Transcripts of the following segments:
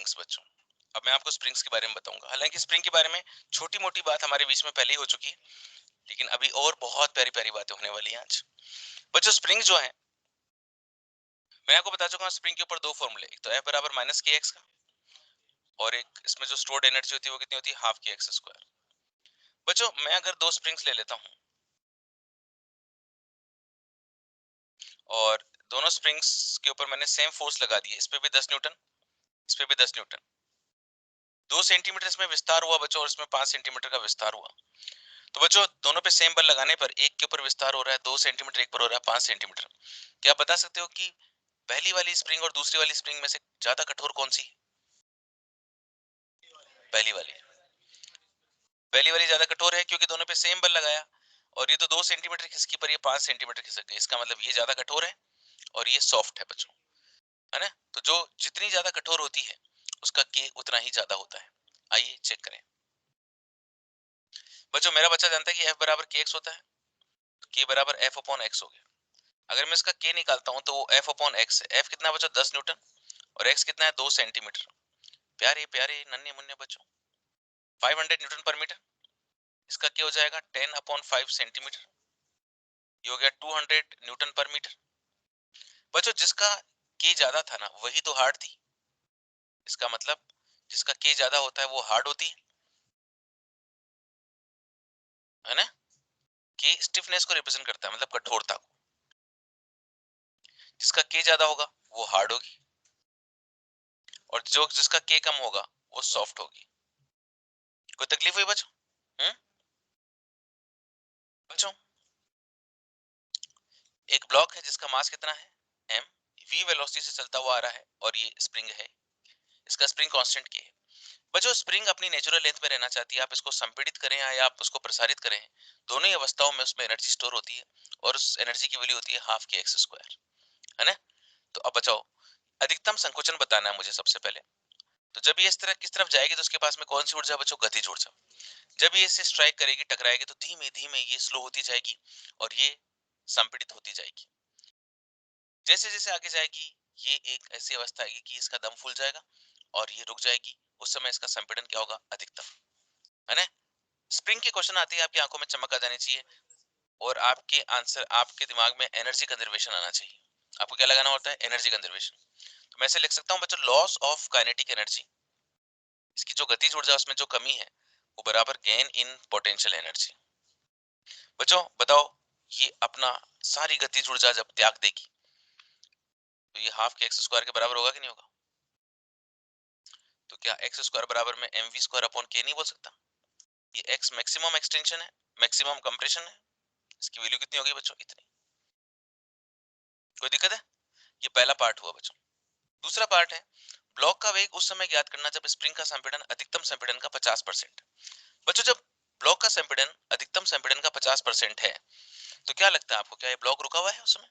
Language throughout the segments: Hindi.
स्प्रिंग्स बच्चों। अब मैं आपको स्प्रिंग्स के बारे में बताऊंगा। हालांकि स्प्रिंग के बारे में छोटी मोटी बात हमारे बीच में पहले ही हो चुकी है, लेकिन अभी और बहुत प्यारी प्यारी बातें होने वाली हैं आज बच्चों। स्प्रिंग जो है, मैं आपको बता चुका हूँ स्प्रिंग के ऊपर दो फॉर्मूले, एक तो F बराबर माइनस के एक्स का, और एक इसमें जो स्टोर्ड एनर्जी होती है वो कितनी होती है, हाफ के एक्स स्क्वायर। बच्चों मैं अगर दो स्प्रिंग्स ले लेता हूँ और दोनों स्प्रिंग्स के ऊपर मैंने सेम फोर्स लगा दी है, इस पे भी 10 न्यूटन, इस पे भी 10 न्यूटन, 2 सेंटीमीटर इसमें विस्तार हुआ बच्चों और इसमें 5 सेंटीमीटर का विस्तार हुआ। तो बच्चों दोनों पे सेम बल लगाने पर एक के ऊपर विस्तार हो रहा है 2 सेंटीमीटर, एक पर हो रहा है 5 सेंटीमीटर। क्या आप बता सकते हो कि पहली वाली स्प्रिंग और दूसरी वाली स्प्रिंग में से ज्यादा कठोर कौन सी है? पहली वाली। पहली वाली ज्यादा कठोर है क्योंकि दोनों पे सेम बल लगाया, और ये तो 2 सेंटीमीटर खिसकी पर ये 5 सेंटीमीटर खिसक गई, इसका मतलब ये ज्यादा कठोर है और ये सॉफ्ट है बच्चों, है ना। तो जो जितनी ज्यादा कठोर होती है उसका के उतना ही ज्यादा होता है। आइए चेक करें बच्चों। मेरा बच्चा जानता है कि F बराबर के एक्स होता है, तो के बराबर F अपॉन एक्स हो गया। अगर मैं इसका के निकालता हूं तो वो F अपॉन एक्स है। F कितना बच्चों, 10 न्यूटन, और x कितना है, 2 सेंटीमीटर। प्यारे प्यारे नन्हे मुन्ने बच्चों, 500 न्यूटन पर मीटर। इसका क्या हो जाएगा, 10 अपॉन 5 सेंटीमीटर, ये हो गया 200 न्यूटन पर मीटर। बच्चों जिसका के ज्यादा था ना वही तो हार्ड थी, इसका मतलब जिसका के ज्यादा होता है वो हार्ड होती है ना। के स्टिफनेस को रिप्रेजेंट करता है, मतलब कठोरता को। जिसका के ज्यादा होगा वो हार्ड होगी, और जो जिसका के कम होगा वो सॉफ्ट होगी। कोई तकलीफ हुई बच्चों? बच्चों एक ब्लॉक है जिसका मास कितना है, m, v वेलोसिटी से चलता हुआ आ रहा है, और ये स्प्रिंग है, इसका स्प्रिंग कांस्टेंट के है। बच्चों स्प्रिंग अपनी नेचुरल लेंथ में रहना चाहती है, आप इसको संपीड़ित करें या आप उसको प्रसारित करें, दोनों ही अवस्थाओं में उसमें एनर्जी स्टोर होती है, और उस एनर्जी की वैल्यू होती है हाफ के एक्स स्क्वायर, है ना। तो अब बचाओ, अधिकतम संकोचन बताना है मुझे सबसे पहले। तो जब ये इस तरह किस तरफ जाएगी तो उसके पास में कौन सी ऊर्जा बच्चों, गतिज ऊर्जा। जब ये इससे स्ट्राइक करेगी, टकराएगी, तो धीमे धीमे ये स्लो होती जाएगी और ये संपीड़ित होती जाएगी। जैसे जैसे आगे जाएगी ये एक ऐसी अवस्था आएगी कि इसका दम फूल जाएगा और ये रुक जाएगी, उस समय इसका संपीड़न क्या होगा, अधिकतम, है ना। स्प्रिंग के क्वेश्चन आते ही आपकी आंखों में चमक आ जानी चाहिए, और आपके आंसर, आपके दिमाग में एनर्जी कंजर्वेशन आना चाहिए। आपको क्या लगाना होता है, एनर्जी कंजर्वेशन। तो मैं ऐसे लिख सकता हूं बच्चों, लॉस ऑफ काइनेटिक एनर्जी, इसकी जो गतिज ऊर्जा उसमें जो कमी है वो बराबर गेन इन पोटेंशियल एनर्जी। बच्चों बताओ, ये अपना सारी गतिज ऊर्जा जब त्याग देगी तो ये हाफ के एक्स स्क्वायर के बराबर होगा कि नहीं होगा। तो क्या एक्स स्क्वायर बराबर में एम वी स्क्वायर अपॉन के नहीं बोल सकता। ये एक्स मैक्सिमम एक्सटेंशन है, मैक्सिमम कंप्रेशन है, इसकी वैल्यू कितनी होगी बच्चों, इतनी। कोई दिक्कत है? ये पहला पार्ट हुआ बच्चों। दूसरा पार्ट है, ब्लॉक का वेग उस समय ज्ञात करना जब स्प्रिंग का संपीड़न अधिकतम संपीड़न का 50%। बच्चों जब ब्लॉक का संपीड़न अधिकतम संपीड़न का 50% है तो क्या लगता है आपको, क्या ये ब्लॉक रुका हुआ है उस समय,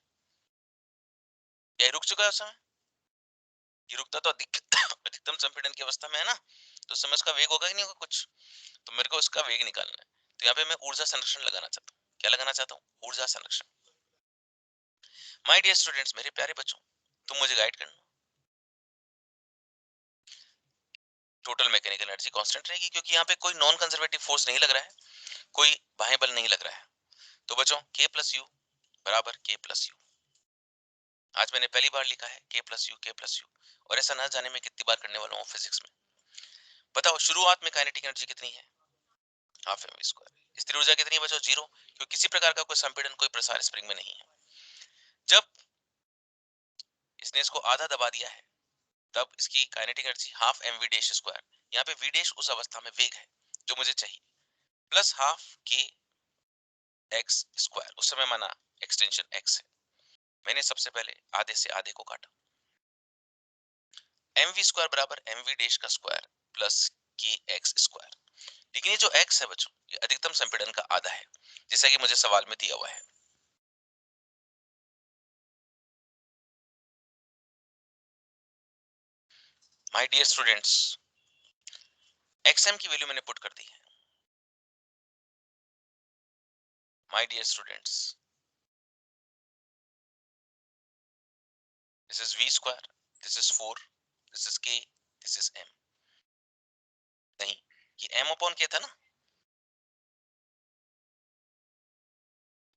या ये रुक चुका है उस समय? ये रुकता तो अधिकतम संपीड़न की अवस्था में है ना, तो उस समय उसका वेग होगा कि नहीं होगा कुछ। तो मेरे को उसका वेग निकालना है, तो यहाँ पे मैं ऊर्जा संरक्षण लगाना चाहता हूँ। क्या लगाना चाहता हूँ, ऊर्जा संरक्षण। माय डियर स्टूडेंट्स, मेरे प्यारे बच्चों, तुम मुझे गाइड करना। टोटल मैकेनिकल एनर्जी कांस्टेंट रहेगी क्योंकि यहाँ पे कोई नॉन कंजर्वेटिव फोर्स नहीं लग रहा है, कोई बाह्य बल नहीं लग रहा है। तो बच्चों k प्लस यू बराबर k प्लस यू, आज मैंने पहली बार लिखा है k plus you, k plus you, और ऐसा ना जाने में कितनी बार करने वाला हूँ फिजिक्स में। बताओ शुरुआत में काइनेटिक एनर्जी कितनी है, हाफ एम वी स्क्वायर। स्थिर ऊर्जा कितनी है बच्चों, जीरो, क्योंकि किसी प्रकार का कोई संपीड़न, कोई प्रसार स्प्रिंग में नहीं है। जब इसने इसको आधा दबा दिया है तब इसकी kinetic energy half M V dash square, यहाँ पे वी डैश उस अवस्था में वेग है जो मुझे चाहिए, plus half k x square, उस समय माना एक्सटेंशन एक्स है, मैंने सबसे पहले आधे से आधे को काटा। एम वी स्क्वायर बराबर एम वी डैश का स्क्वायर प्लस के एक्स स्क्वायर। लेकिन ये जो एक्स है बच्चों, ये अधिकतम संपीड़न का आधा है, जैसा कि मुझे सवाल में दिया हुआ है। माय डियर स्टूडेंट्स, एक्सएम की वैल्यू मैंने पुट कर दी है। My dear students, this is v square, this is 4, this is k, this is m। नहीं, ये m अपॉन k था ना,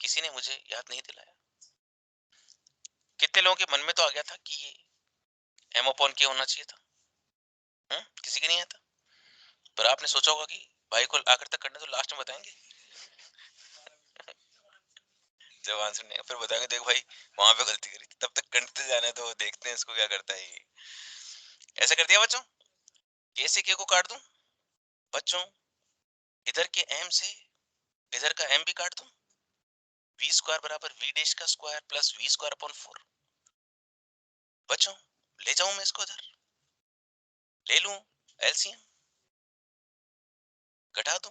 किसी ने मुझे याद नहीं दिलाया। कितने लोगों के मन में तो आ गया था कि ये m अपॉन k होना चाहिए था। किसी के नहीं आया था, पर आपने सोचा होगा कि भाई को आखिर तक करने तो लास्ट में बताएंगे। जब आंसर नहीं फिर बताएंगे देख भाई वहां पे गलती करी थी, तब तक करते जाने तो देखते हैं इसको क्या करता है ये। ऐसा कर दिया बच्चों, k से k को काट दूं बच्चों, इधर के m से इधर का m भी काट दूं, v स्क्वायर बराबर v डैश का square plus v square upon 4। बच्चों ले जाऊं मैं इसको उधर, ले लूं एलसीएम, घटा दूं,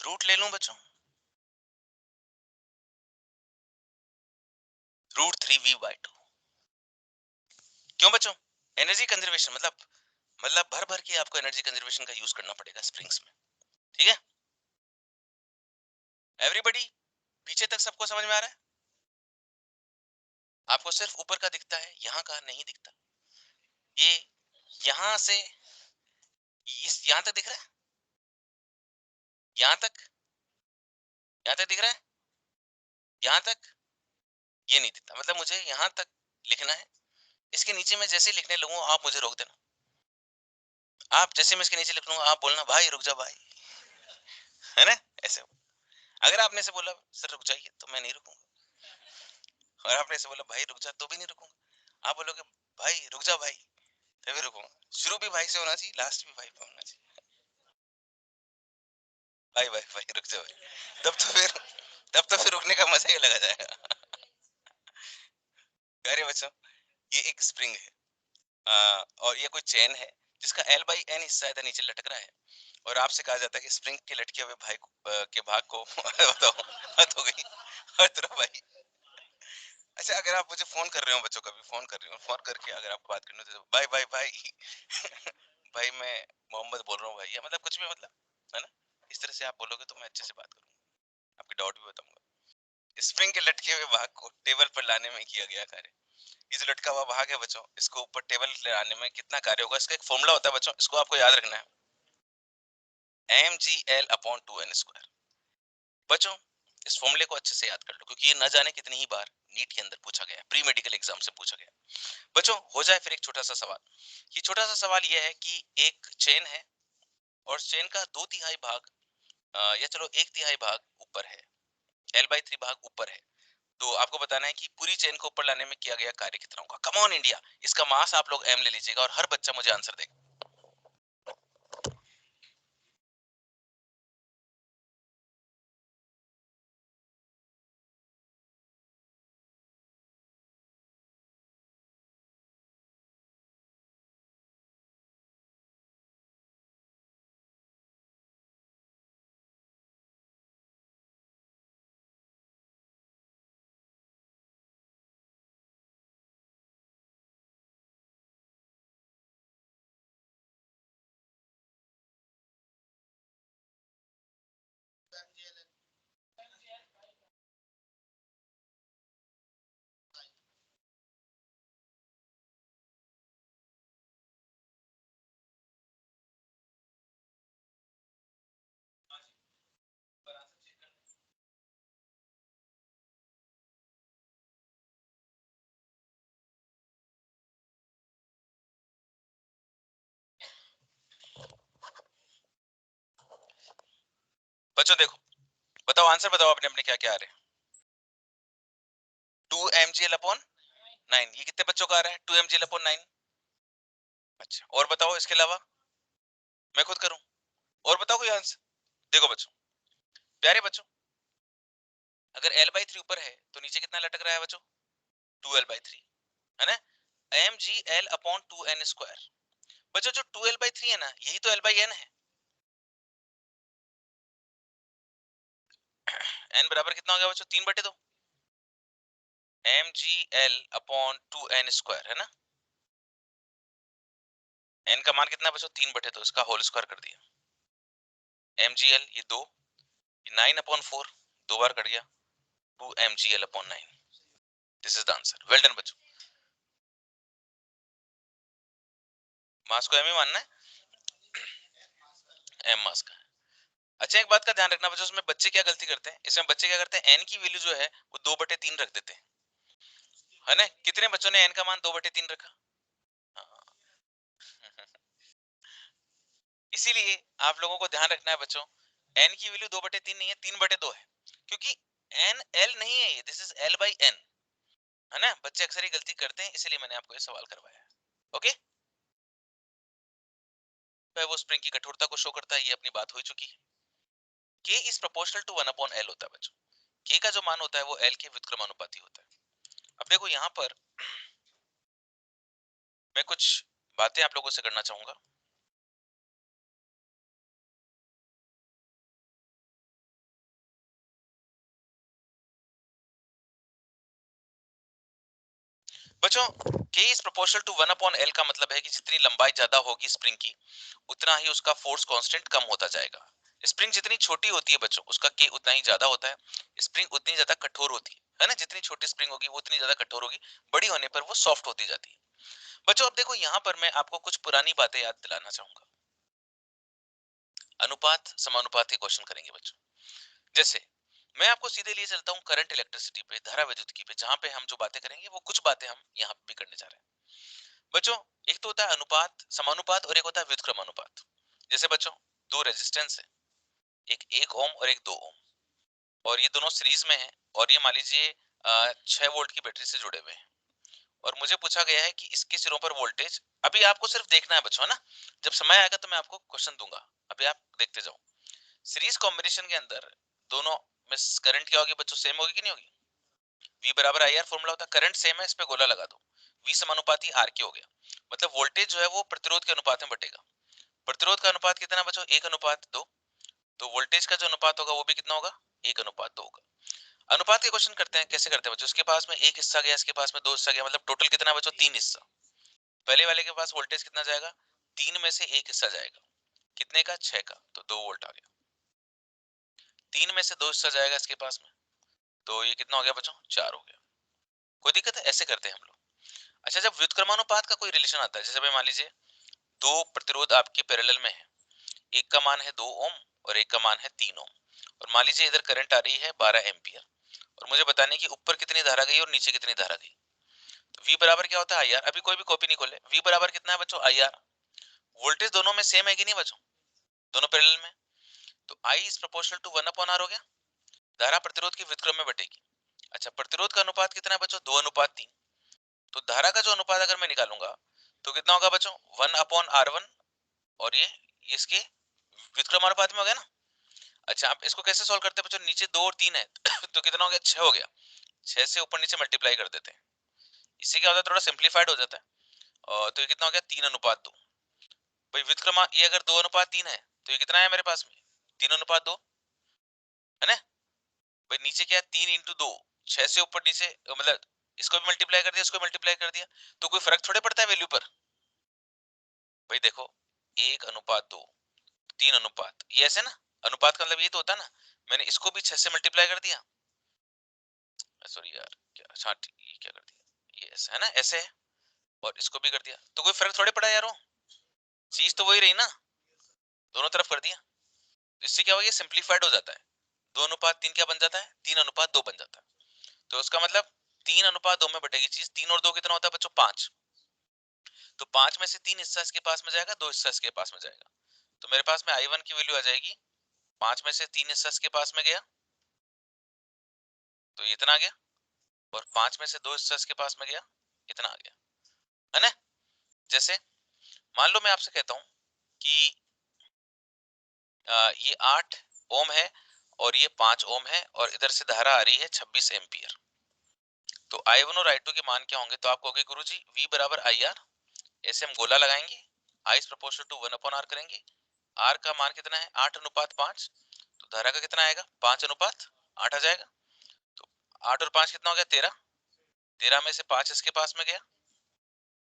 रूट ले लूं बच्चों, √3v/2। क्यों बच्चों? एनर्जी कंजर्वेशन मतलब भर भर के आपको एनर्जी कंजर्वेशन का यूज करना पड़ेगा स्प्रिंग्स में, ठीक है एवरीबॉडी? पीछे तक सबको समझ में आ रहा है? आपको सिर्फ ऊपर का दिखता है, यहाँ का नहीं दिखता। ये यहाँ से इस यहाँ तक दिख रहा है, यहाँ तक दिख रहा है, यहाँ तक ये नहीं दिखता। मतलब मुझे यहाँ तक लिखना है, इसके नीचे मैं जैसे लिखने लगूं आप मुझे रोक देना। आप जैसे मैं इसके नीचे लिख लूंगा आप बोलना भाई रुक जा भाई, है ना? ऐसे अगर आपने से बोला सर रुक जाइए तो मैं नहीं रुकूंगा, और आपने ऐसे बोला भाई रुक जा तो भी नहीं रुकूंगा। आप बोलोगे भाई रुक जा भाई तभी रुकूंगा। शुरू भी भाई से होना चाहिए, लास्ट भी भाई पे होना चाहिए। भाई भाई भाई रुक जा भाई, तब तो फिर रुकने का मजा ही लगा जाएगा। अरे बच्चों ये एक स्प्रिंग है, और ये कोई चेन है जिसका L/N हिस्सा इधर नीचे लटक रहा है, और आपसे कहा जाता है कि स्प्रिंग के लटके हुए भाई के भाग को बताओ हद हो गई हद रहा भाई। अच्छा अगर आप मुझे फोन कर रहे हो बच्चों, कभी फोन कर रहे हो, फोन करके अगर आपको बात करनी हो तो भाई भाई भाई भाई मैं मोहम्मद बोल रहा हूँ भाई, या मतलब कुछ भी मतलब है ना, इस तरह से आप बोलोगे तो मैं अच्छे से बात करूंगा, आपके डाउट भी बताऊंगा। स्प्रिंग के लटके हुए भाग को टेबल पर लाने में किया गया कार्य। ये जो लटका हुआ भाग है बच्चों, इसको ऊपर टेबल लाने में कितना कार्य होगा, इसका एक फॉर्मूला होता है बच्चों, इसको आपको याद रखना है, mgl/2n²। बच्चों इस फॉर्मूले को अच्छे से याद कर लो, क्योंकि ये न जाने कितनी ही बार नीट के अंदर पूछा गया, प्री मेडिकल एग्जाम से पूछा गया। बच्चों हो जाए फिर एक छोटा सा सवाल। ये छोटा सा सवाल ये है कि एक चेन है और चेन का 2/3 भाग या चलो 1/3 भाग ऊपर है, L/3 भाग ऊपर है, तो आपको बताना है कि पूरी चेन को ऊपर लाने में किया गया कार्य कितना होगा। कम ऑन इंडिया, इसका मास आप लोग m ले लीजिएगा और हर बच्चा मुझे आंसर देगा। बच्चों देखो, बताओ आंसर बताओ अपने अपने क्या क्या आ रहे हैं। 2mgl/9, ये कितने बच्चों का आ रहा है 2mgl/9? अच्छा और बताओ इसके अलावा, मैं खुद करूं और बताओ कोई आंसर। देखो बच्चों, प्यारे बच्चों, अगर L/3 ऊपर है तो नीचे कितना लटक रहा है बच्चों, 2L/3, है ना, mgl/2n²। बच्चों जो 2L/3 है ना, यही तो L/n है। n बराबर कितना हो गया बच्चों, 3/2, mgl/2n² है ना। n का मान कितना बच्चों, 3/2, इसका होल स्क्वायर कर दिया, mgl ये 2, ये 9/4, 2 बार कट गया, 2mgl/9। This is the answer. Well done बच्चों। मास को एम ही मानना है, एम मास का है। अच्छा, एक बात का ध्यान रखना बच्चों, इसमें बच्चे क्या गलती करते हैं, इसमें बच्चे क्या करते हैं, एन की वैल्यू जो है वो 2/3 रख देते हैं, है ना। कितने बच्चों ने एन का मान 2/3 रखा? हाँ। इसीलिए आप लोगों को ध्यान रखना है बच्चों, एन की वैल्यू 2/3 नहीं है, 3/2 है, क्योंकि एन एल नहीं है, this is L by N, है ना। बच्चे अक्सर ही गलती करते हैं, इसीलिए मैंने आपको ये सवाल करवाया है। ओके, वो स्प्रिंग की कठोरता को शो करता है, ये अपनी बात हो चुकी है। K is proportional to 1/L होता है बच्चों। K का जो मान होता है वो L के व्युत्क्रमानुपाती होता है। अब देखो यहाँ पर मैं कुछ बातें आप लोगों से करना चाहूंगा। बच्चों, K is proportional to 1/L का मतलब है कि जितनी लंबाई ज्यादा होगी स्प्रिंग की, उतना ही उसका फोर्स कांस्टेंट कम होता जाएगा। स्प्रिंग जितनी छोटी होती है बच्चों, उसका K उतना ही ज्यादा होता है। स्प्रिंग उतनी ज्यादा कठोर होती है ना, जितनी छोटी स्प्रिंग होगी वो उतनी ज्यादा कठोर होगी, बड़ी होने पर वो सॉफ्ट होती जाती है। बच्चों अब देखो यहाँ पर मैं आपको कुछ पुरानी बातें याद दिलाना चाहूंगा। अनुपात समानुपात के क्वेश्चन करेंगे बच्चों। जैसे मैं आपको सीधे लिए चलता हूँ करंट इलेक्ट्रिसिटी पे, धारा विद्युत पे, जहां पे हम जो बातें करेंगे वो कुछ बातें हम यहाँ भी करने जा रहे हैं बच्चों। एक तो होता है अनुपात समानुपात और एक होता है व्युत्क्रमानुपात। जैसे बच्चों दो रेजिस्टेंस है, एक ओम और एक 2 ओम, और ये दोनों सीरीज में है, और ये मान लीजिए 6 वोल्ट की बैटरी से जुड़े हुए हैं, और मुझे पूछा गया है कि इसके सिरों पर वोल्टेज, अभी आपको सिर्फ देखना है बच्चों, है ना। जब समय आएगा तो मैं आपको क्वेश्चन दूंगा, अभी आप देखते जाओ। सीरीज कॉम्बिनेशन के अंदर दोनों में करंट क्या होगी बच्चों, सेम होगी कि नहीं होगी? V बराबर आई आर फॉर्मूला होता है, करंट सेम है, इस पे गोला लगा दो, V समानुपाती R के हो गया, मतलब वोल्टेज जो है वो प्रतिरोध के अनुपात में बटेगा। प्रतिरोध का अनुपात कितना बच्चों, 1/2, तो वोल्टेज का जो अनुपात होगा वो भी कितना होगा, 1/2 होगा। अनुपात के क्वेश्चन करते हैं, कैसे करते हैं बच्चों, उसके पास में एक हिस्सा गया, इसके पास में 2 हिस्सा गया, मतलब टोटल कितना बच्चों, 3 हिस्सा। पहले वाले के पास वोल्टेज कितना जाएगा, 3 में से 1 हिस्सा जाएगा, कितने का, 6 का, तो 2 वोल्ट आ गया। 3 में से 2 हिस्सा जाएगा इसके पास में, तो ये कितना हो गया बच्चों, 4 हो गया। कोई दिक्कत है, ऐसे करते हैं हम लोग। अच्छा, जब व्युत्क्रमानुपात का कोई रिलेशन आता है, जैसे मान लीजिए दो प्रतिरोध आपके पैरेलल में है, एक का मान है 2 ओम और एक का मान है 3 ओम, और मान लीजिए इधर करंट आ रही है 12 एम्पियर, और मुझे बताने की ऊपर कितनी धारा गई और नीचे कितनी धारा गई। तो V बराबर क्या होता है, आई आर। अभी कोई भी कॉपी नहीं खोले, V बराबर कितना है बच्चों, आई आर। वोल्टेज दोनों में सेम है कि नहीं बच्चों, दोनों पैरेलल में, तो I is proportional to 1/R हो गया, धारा प्रतिरोध के व्युत्क्रम में बटेगी। अच्छा, प्रतिरोध का अनुपात कितना है बच्चों, 2/3, तो धारा का जो अनुपात अगर मैं निकालूंगा तो कितना होगा बच्चों, 1/R1, और ये इसके व्युत्क्रमानुपात में हो गया ना। अच्छा, आप इसको कैसे सॉल्व करते हैं बच्चों, नीचे 2 और 3 है तो कितना हो गया, 6 हो गया, 6 से ऊपर नीचे मल्टीप्लाई कर देते हैं, इससे क्या होता है, थोड़ा सिंप्लीफाइड हो जाता है। और तो ये कितना हो गया, 3/2। भाई व्युत्क्रमा, ये अगर 2/3 है तो ये कितना है मेरे पास में, 3/2, है ना। भाई नीचे क्या है, 3 × 2, 6 से ऊपर नीचे, मतलब इसको भी मल्टीप्लाई कर दिया, इसको मल्टीप्लाई कर दिया, तो कोई फर्क थोड़े पड़ता है वैल्यू पर। भाई देखो, 1/2, 3 अनुपात, ये ऐसे ना, अनुपात का मतलब ये तो होता है ना, मैंने इसको भी 6 से मल्टीप्लाई कर दिया, सॉरी यार, क्या, अच्छा ये क्या कर दिया, ये ऐसे है ना, ऐसे है, और इसको भी कर दिया, तो कोई फर्क थोड़े पड़ा यार, वो चीज तो वही रही ना, दोनों तरफ कर दिया, इससे क्या हो गया, सिंप्लीफाइड हो जाता है, 2/3 क्या बन जाता है, 3/2 बन जाता है। तो उसका मतलब 3/2 में बटेगी चीज, 3 और 2 कितना होता है बच्चों, 5, तो 5 में से 3 हिस्सा इसके पास में जाएगा, 2 हिस्सा इसके पास में जाएगा, तो मेरे पास में I1 की वैल्यू आ जाएगी, 5 में से 3 हिस्सा इसके पास में गया तो ये इतना आ गया, और 5 में से 2 हिस्सा इसके पास में गया, इतना आ गया, है ना। जैसे मान लो मैं आपसे कहता हूं कि ये 8 ओम है और ये 5 ओम है, और इधर से धारा आ रही है 26 एम्पियर, तो I1 और I2 के मान क्या होंगे, तो आप कहोगे गुरुजी V बराबर आई आर, ऐसे हम गोला लगाएंगे, I is proportional to 1/R करेंगे, R का मान कितना है, 8/5, तो धारा का कितना आएगा, 5/8 आ जाएगा, तो 8 और 5 कितना हो गया, 13, 13 में से 5 इसके पास में गया,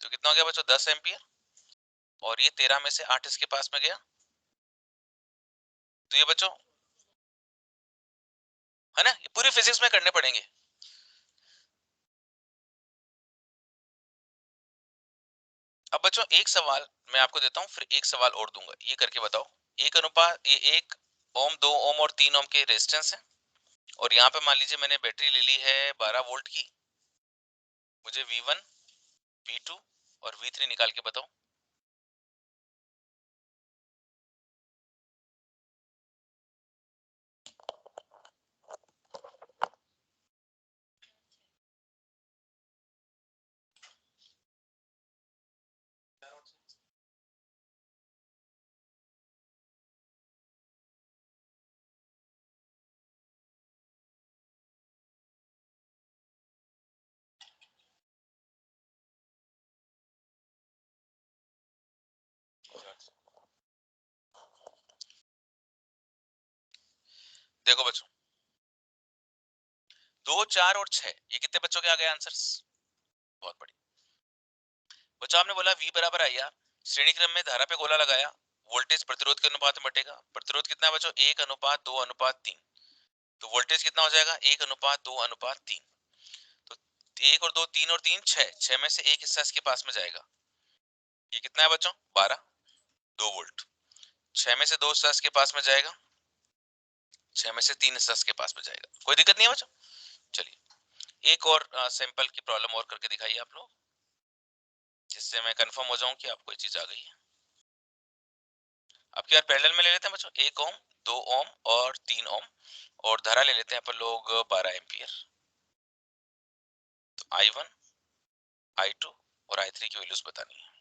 तो कितना हो गया बच्चों, 10 एम्पियर, और ये 13 में से 8 इसके पास में गया, तो ये बच्चों, है ना, ये पूरी फिजिक्स में करने पड़ेंगे। अब बच्चों एक सवाल मैं आपको देता हूँ, फिर एक सवाल और दूंगा, ये करके बताओ। एक अनुपात ये 1 ओम, 2 ओम और 3 ओम के रेजिस्टेंस है, और यहाँ पे मान लीजिए मैंने बैटरी ले ली है 12 वोल्ट की। मुझे V1, V2 और V3 निकाल के बताओ। देखो बच्चों, 2, 4 और 6, ये कितने बच्चों के आ गए आंसर्स? बहुत बढ़िया बच्चों। आपने बोला V बराबर आई आर, श्रेणी क्रम में धारा पे गोला लगाया, वोल्टेज प्रतिरोध के अनुपात में बटेगा। प्रतिरोध कितना है बच्चों? 1 अनुपात 2 अनुपात 3। तो वोल्टेज कितना हो जाएगा? 1 अनुपात 2 अनुपात 3। तो 1 और 2, 3 और 3 6, 6 में से एक हिस्सा इसके पास में जाएगा। ये कितना है बच्चों? 12, 2 वोल्ट। 6 में से 2 हिस्सा इसके पास में जाएगा, 6 में से 3 हिस्सा इसके पास में जाएगा। कोई दिक्कत नहीं है बच्चों? चलिए एक और सैंपल की प्रॉब्लम और करके दिखाइए आप लोग, जिससे मैं कंफर्म हो जाऊं कि आपको ये चीज आ गई है। अब क्या पैरेलल में ले लेते हैं बच्चों, 1 ओम, 2 ओम और 3 ओम, और धारा ले लेते हैं अपन लोग 12 एम्पियर। तो I1, I2 और I3 की वैल्यूज बतानी है।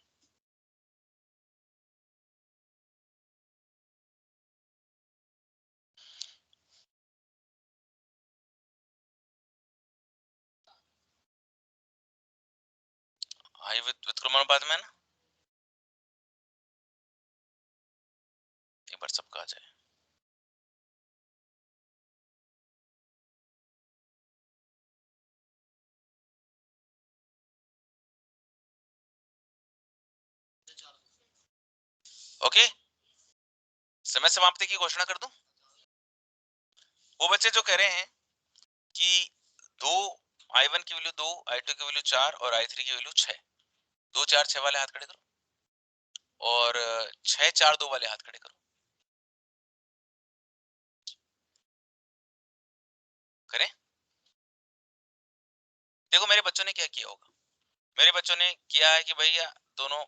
I विद व्युत्क्रमानुपात में है ना, एक बार सबका आ जाए। ओके, समय समाप्ति की घोषणा कर दूं। वो बच्चे जो कह रहे हैं कि 2 I1 की वैल्यू 2, I2 की वैल्यू 4 और I3 की वैल्यू 6, 2 4 6 वाले हाथ खड़े करो, और 6 4 2 वाले हाथ खड़े करो। करें? देखो मेरे बच्चों ने क्या किया होगा, मेरे बच्चों ने किया है कि भैया दोनों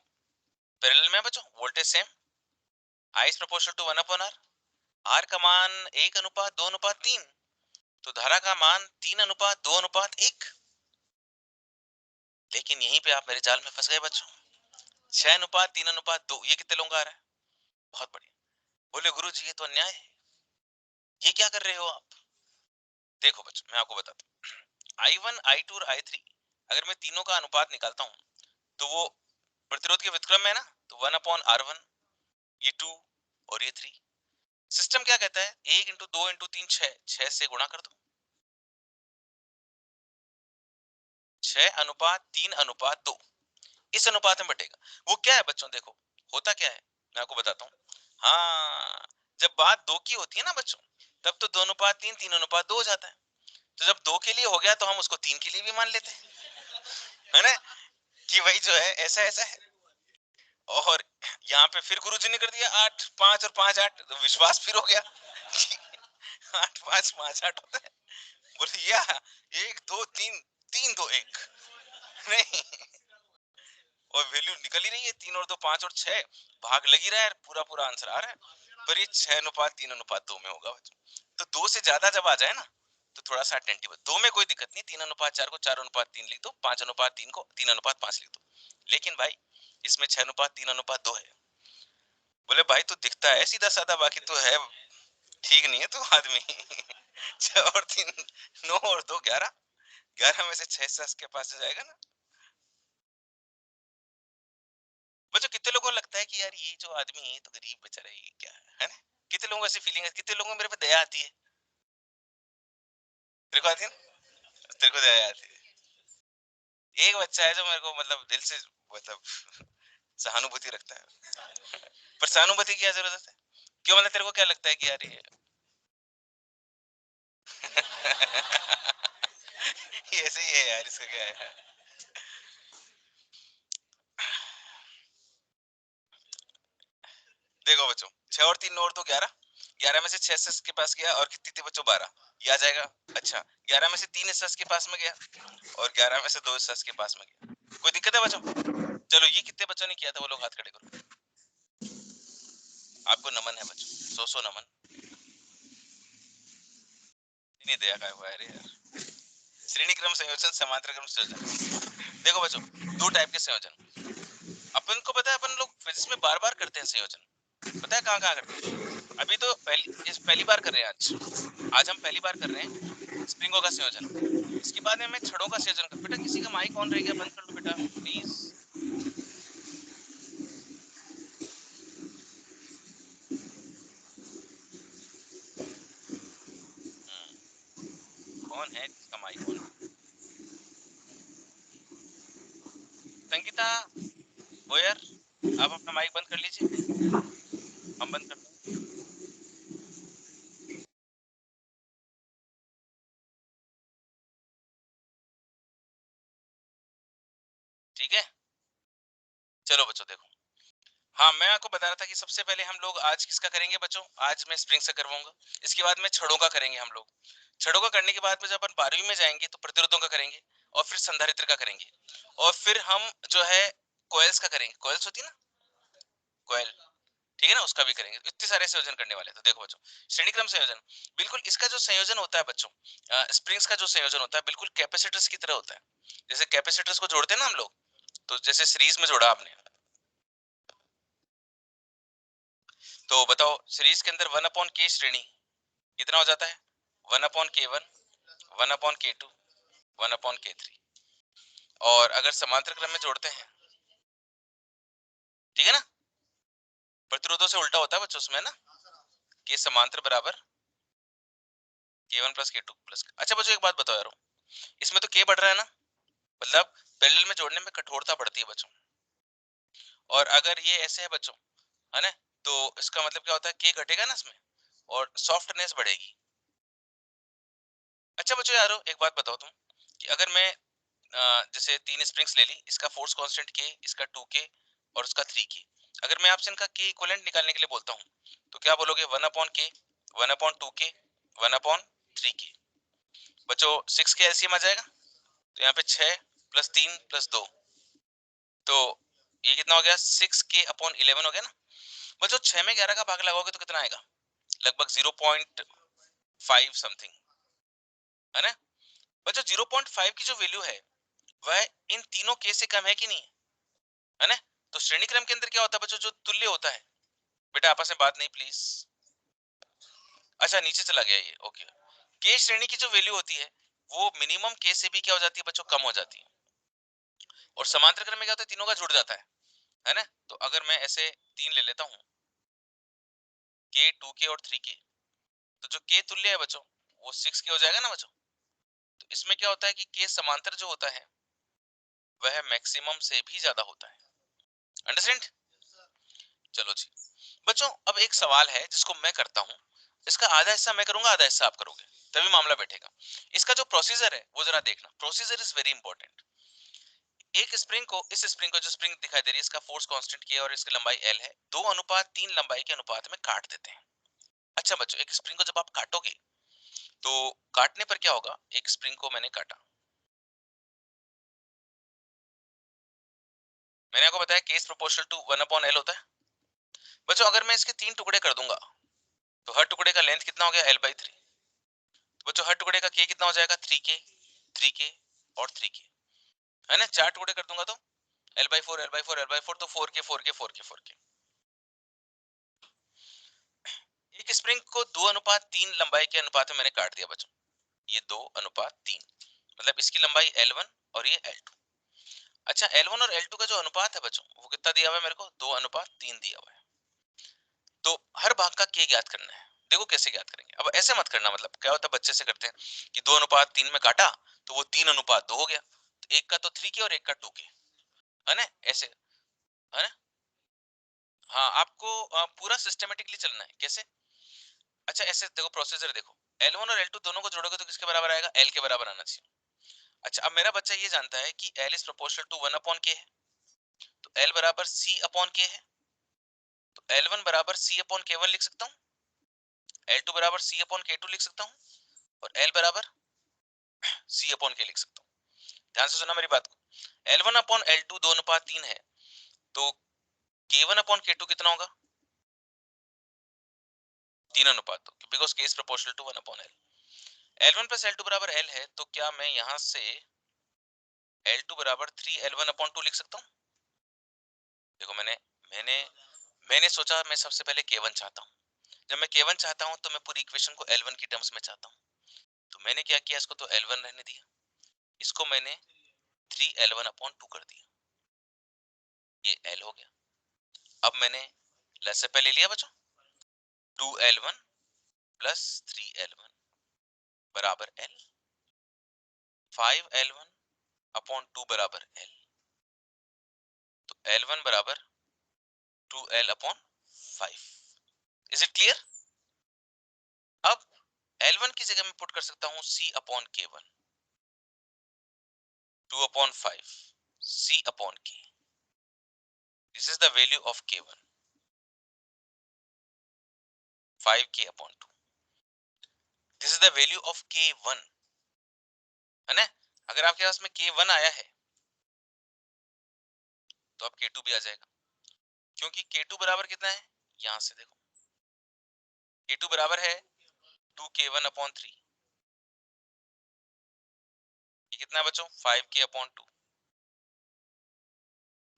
पैरेलल में है बच्चों, voltage same, I is proportional to 1 upon R, R का मान 1 अनुपात 2 अनुपात 3, तो धारा का मान 3 अनुपात 2 अनुपात 1। लेकिन यहीं पे आप मेरे जाल में फंस गए बच्चों, 6 अनुपात 3 अनुपात 2, ये कितने लोगों का आ रहा है? बहुत बढ़िया। बोले गुरु जी ये तो अन्याय है, ये क्या कर रहे हो आप? देखो बच्चों मैं आपको बताता हूँ, I1, I2 और I3 अगर मैं तीनों का अनुपात निकालता हूँ तो वो प्रतिरोध के व्युत्क्रम में है ना, तो 1 अपॉन R1, ये 2 और ये 3। सिस्टम क्या कहता है? 1 इंटू 2 इंटू 3 6, 6 से गुणा कर दो, 6 अनुपात 3 अनुपात 2, इस अनुपात में बटेगा। वो क्या है बच्चों? देखो होता क्या है, मैं आपको बताता हूँ। हाँ, जब बात 2 की होती है ना बच्चों, तब तो 2 अनुपात 3, 3 अनुपात 2 हो जाता है। तो जब 2 के लिए हो गया तो हम उसको 3 के लिए भी मान लेते हैं, है ना, कि वही जो है ऐसा ऐसा है। और यहाँ पे फिर गुरुजी ने कर दिया 8 5 और 5 8, तो विश्वास फिर हो गया कि 8 5 5 8 होता है। बोले या 1 2 3 3 2 1 नहीं, और वैल्यू निकल ही रही है, 3 और 2 5 और 6, भाग लग ही रहा है, पूरा पूरा आंसर आ रहा है, पर ये 6 अनुपात 3 अनुपात 2 में होगा बच्चों। तो 2 से ज्यादा जब आ जाए ना तो थोड़ा सा अटेंटिव, 2 में कोई दिक्कत नहीं, 3 अनुपात 4 को 4 अनुपात 3 लिख दो, 5 अनुपात 3 को 3 अनुपात 5 लिख दो। लेकिन भाई इसमें 6 अनुपात 3 अनुपात 2 है। बोले भाई तू दिखता है सीधा साधा, बाकी तो है ठीक नहीं है तू आदमी। 6 और 3 9 और 2 11, 11 में से 6 7 के पास जाएगा ना। बच्चों कितने लोगों को लगता है कि यार ये जो आदमी है तो गरीब बेचारा, ये क्या है ना? कितने लोगों को ऐसी फीलिंग है, कितने लोगों को मेरे पे दया आती है? तेरे को आती है ना? तेरे को दया आती है। एक बच्चा है जो मेरे को मतलब दिल से मतलब सहानुभूति रखता है, पर सहानुभूति की क्या जरूरत है? क्यों, मतलब तेरे को क्या लगता है कि यार ये ये ऐसे ही है यार, इसका क्या है? देखो बच्चों 6 और 3 9 और 2 11, 11 में से 6 सस के पास गया और कितनी थी बच्चों 12, ये आ जाएगा। अच्छा 11 में से 3 सस के पास में गया और 11 में से 2 सस के पास में गया, कोई दिक्कत है बच्चों? चलो ये कितने बच्चों ने किया था वो लोग हाथ खड़े करो, आपको नमन है बच्चों, 100 नमन। नहीं दया का हुआ है रे यार। श्रेणी क्रम संयोजन, समांतर क्रम संयोजन। देखो बच्चों दो टाइप के संयोजन अपन को पता है, अपन लोग फिजिक्स में बार बार करते हैं संयोजन, पता है कहाँ कहाँ करते हैं? अभी तो पहली बार कर रहे हैं, आज हम पहली बार कर रहे हैं स्प्रिंगों का संयोजन। इसके बाद में मैं छड़ों का संयोजन कर, बेटा किसी का माइक ऑन रह गया बंद कर लो बेटा प्लीज। कौन है जिसका माइक ऑन? संगीता बोयर, आप अपना माइक बंद कर लीजिए, हम बंद करते हैं। ठीक है चलो बच्चों देखो, हाँ मैं आपको बता रहा था कि सबसे पहले हम लोग आज किसका करेंगे बच्चों, आज मैं स्प्रिंग से करवाऊंगा, इसके बाद में छड़ों का करेंगे हम लोग। छड़ों का करने के बाद में जब अपन 12वीं में जाएंगे तो प्रतिरोधों का करेंगे और फिर संधारित्र का करेंगे और फिर हम जो है कोयल्स का करेंगे, कोयल्स होती है ना कोयल, ठीक है ना, उसका भी करेंगे। इतने सारे संयोजन करने वाले हैं। तो देखो बच्चों श्रेणी क्रम संयोजन, बिल्कुल इसका जो संयोजन होता है बच्चों, स्प्रिंग्स का जो संयोजन होता है बिल्कुल कैपेसिटर्स की तरह होता है। जैसे कैपेसिटर्स को जोड़ते हैं ना हम लोग, तो जैसे सीरीज में जोड़ा आपने, तो बताओ सीरीज के अंदर 1/k श्रेणी कितना हो जाता है, 1/k1, 1/k2, 1/k3। और अगर समांतर क्रम में जोड़ते हैं, ठीक है ना, प्रतिरोधों से उल्टा होता है बच्चों उसमें ना, के समांतर बराबर k1 प्लस k2 प्लस। अच्छा बच्चों एक बात बताओ यार, इसमें तो k बढ़ रहा है ना, मतलब पैरेलल में जोड़ने में कठोरता बढ़ती है बच्चों, और अगर ये ऐसे है बच्चों, है ना, तो इसका मतलब क्या होता है, k घटेगा ना इसमें और सॉफ्टनेस बढ़ेगी। अच्छा बच्चों यारो एक बात बताओ तुम, कि अगर मैं जैसे 3 स्प्रिंग्स ले ली, इसका फोर्स कांस्टेंट k, इसका 2k और उसका 3k, अगर मैं आपसे इनका k इक्विवेलेंट निकालने के लिए बोलता हूँ तो क्या बोलोगे, 1/k, 1/2k, 1/3k। बच्चों 6 के एलसीएम आ जाएगा, तो यहाँ पे 6 प्लस 3 प्लस 2, तो ये कितना हो गया, 6k/11 हो गया ना। बच्चों 6 में 11 का भाग लगाओगे तो कितना आएगा, लगभग 0.5 समथिंग, है ना। बच्चों 0.5 की जो वैल्यू है वह इन तीनों के से कम है कि नहीं, है ना। तो श्रेणी क्रम के अंदर क्या होता है बच्चों, जो तुल्य होता है, बेटा आपस में बात नहीं प्लीज, अच्छा नीचे चला गया ये, ओके। के श्रेणी की जो वैल्यू होती है वो मिनिमम के से भी क्या हो जाती है बच्चों, कम हो जाती है। और समांतर क्रम में क्या होता है, तीनों का जुड़ जाता है ना। तो अगर मैं ऐसे 3 ले लेता हूँ, के, 2k और 3k, तो जो के तुल्य है बच्चों वो 6k हो जाएगा ना बच्चों। तो इसमें क्या होता है कि के समांतर जो होता है वह मैक्सिमम से भी ज्यादा होता है, अंडरस्टैंड। चलो जी बच्चों, अब एक सवाल है जिसको मैं करता हूँ, इसका आधा हिस्सा मैं करूंगा आधा हिस्सा आप करोगे, तभी मामला बैठेगा। इसका जो प्रोसीजर है वो जरा देखना, प्रोसीजर इज वेरी इंपॉर्टेंट। एक स्प्रिंग को, इस स्प्रिंग को जो स्प्रिंग दिखाई दे रही है इसका फोर्स कांस्टेंट k और इसकी लंबाई l है, 2:3 लंबाई के अनुपात में काट देते हैं। अच्छा बच्चों एक स्प्रिंग को जब आप काटोगे तो काटने पर क्या होगा, एक स्प्रिंग को मैंने काटा, मैंने आपको बताया k is proportional to 1/l होता है। बच्चों अगर मैं इसके 3 टुकड़े कर दूंगा तो हर टुकड़े का लेंथ कितना हो गया, l/3। तो बच्चों हर टुकड़े का k कितना हो जाएगा, 3k, 3k और 3k, है ना। 4 टुकड़े कर दूंगा तो l/4, l/4, l/4, तो 4k, 4k, 4k, 4k। एक स्प्रिंग को 2:3 लंबाई के अनुपात में मैंने काट दिया बच्चों, ये 2:3, मतलब इसकी लंबाई L1 और ये L2। अच्छा L1 और L2 का जो अनुपात है बच्चों वो कितना दिया हुआ है मेरे को, 2:3 दिया हुआ है। तो हर भाग का k ज्ञात करना है। देखो कैसे ज्ञात करेंगे, अब ऐसे मत करना, मतलब क्या होता है बच्चे से करते हैं कि 2:3 में काटा तो वो 3:2 हो गया, तो एक का तो 3k और एक का 2k, है ना, ऐसे, है ना। हाँ आपको पूरा सिस्टमेटिकली चलना है, कैसे, अच्छा ऐसे देखो प्रोसीजर देखो, L1 और L2 दोनों को जोड़ोगे तो किसके बराबर आएगा, L के बराबर आना चाहिए। अच्छा अब मेरा बच्चा ये जानता है कि L is proportional to 1/k है, तो L बराबर C/k है, तो L1 बराबर C अपॉन K1 लिख सकता हूँ, L2 बराबर C अपॉन K2 लिख सकता हूँ, और L बराबर C अपॉन K लिख सकता हूँ। ध्यान से सुना मेरी बात को। L1 अपॉन L2 2:3 है, तो K1 अपॉन K2 कितना होगा? 3:2, because K is proportional to 1 upon L। L1 plus L2 बराबर L है, तो क्या मैं यहां से L2 बराबर 3L1 अपॉन 2 लिख सकता हूँ? देखो मैंने मैंने सोचा मैं सबसे पहले K1 चाहता हूँ। जब मैं K1 चाहता हूँ तो मैं पूरी इक्वेशन को L1 की टर्म्स में चाहता हूँ। तो मैंने क्या किया, इसको तो L1 रहने दिया, इसको मैंने 3L1 अपॉन 2 कर दिया, ये L हो गया। अब मैंने लसपे ले लिया बच्चों, 2L1 प्लस 3L1 बराबर L, 5L1 अपॉन 2 बराबर L, तो L1 बराबर 2L upon 5। Is it clear? अब L1 की जगह मैं पुट कर सकता हूं C upon K1, 2 upon 5 C upon K, this is the value of K1, 5K upon 2, this is the value of K1, है ना? अगर आपके पास में K1 आया है तो अब K2 भी आ जाएगा, क्योंकि K2 बराबर कितना है, यहां से देखो K2 बराबर है 2K1 अपॉन 3, ये कितना है बच्चों, 5K अपॉन 2,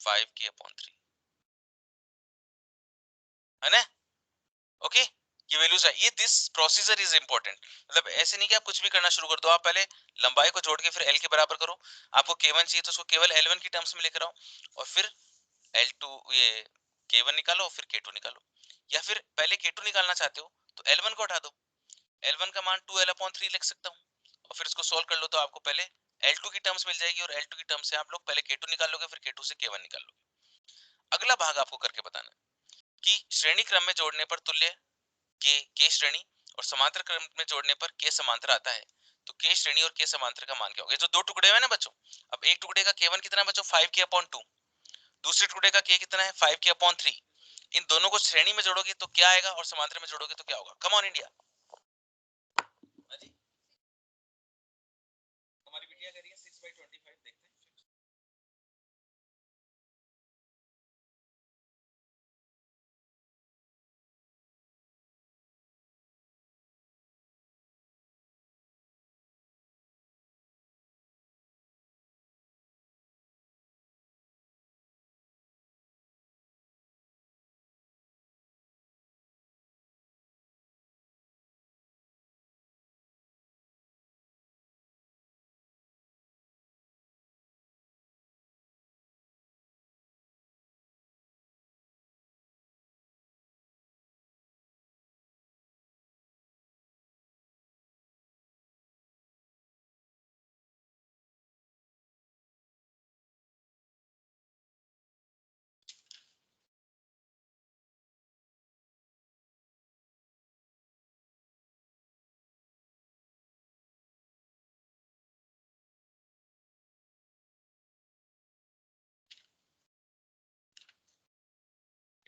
5K अपॉन 3, है ना? ओके, ये वैल्यूज है, ये दिस प्रोसीजर इज इंपॉर्टेंट। मतलब ऐसे नहीं कि आप कुछ भी करना शुरू कर दो, आप पहले लंबाई को जोड़ के फिर L के बराबर करो, आपको K1 चाहिए तो उसको केवल L1 की टर्म्स में लेकर आओ, और फिर L2 ये K1 निकालो, फिर K2 निकालो, या फिर पहले K2 निकालना चाहते हो तो L1 को हटा दो, L1 का मान 2L अपॉन 3 लिख सकता हूँ, और फिर इसको सोल्व कर लो तो आपको पहले L2 की टर्म्स मिल जाएगी, और L2 की टर्म्स से आप लोग पहले K2 निकाल लोगे, फिर K2 से K1 निकाल लोगे। अगला भाग आपको करके बताना कि श्रेणी क्रम में जोड़ने पर तुल्य के श्रेणी और समांतर क्रम में जोड़ने पर के समांतर आता है, तो के श्रेणी और के समांतर का मान क्या होगा? जो दो टुकड़े हैं ना बच्चों, अब एक टुकड़े का K1 कितना है बच्चों, 5K अपॉन 2, दूसरे टुकड़े का K कितना है, 5K अपॉन 3। इन दोनों को श्रेणी में जोड़ोगे तो क्या आएगा, और समांतर में जोड़ोगे तो क्या होगा? कम ऑन इंडिया, हमारी बिटिया कह रही है 6/25, देखते हैं।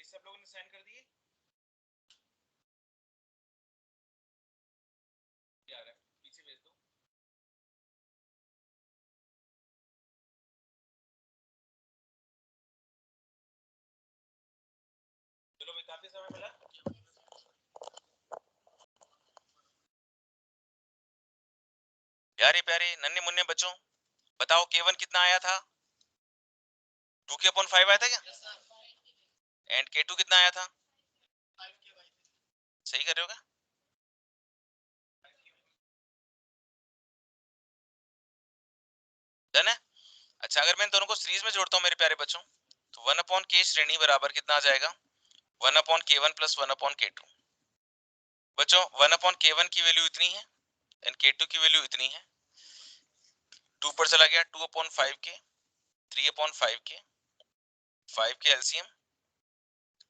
सब लोगों ने साइन कर दिए? क्या आ रहा है, पीछे भेज दो। चलो भाई, काफी समय मिला। प्यारे प्यारे नन्हे मुन्ने बच्चों, बताओ K1 कितना आया था? 2K अपॉन 5 आया था क्या? एंड K2 कितना आया था? सही कर रहे हो क्या? डन है। अच्छा, अगर मैं इन दोनों को सीरीज में जोड़ता हूँ मेरे प्यारे बच्चों, तो 1 अपॉन K श्रेणी बराबर कितना आ जाएगा, 1 upon K1 plus 1 upon K2। बच्चों 1 अपॉन K1 की वैल्यू इतनी है एंड K2 की वैल्यू इतनी है, 2 पर चला गया, 2 upon 5K, 3 upon 5K, 5K LCM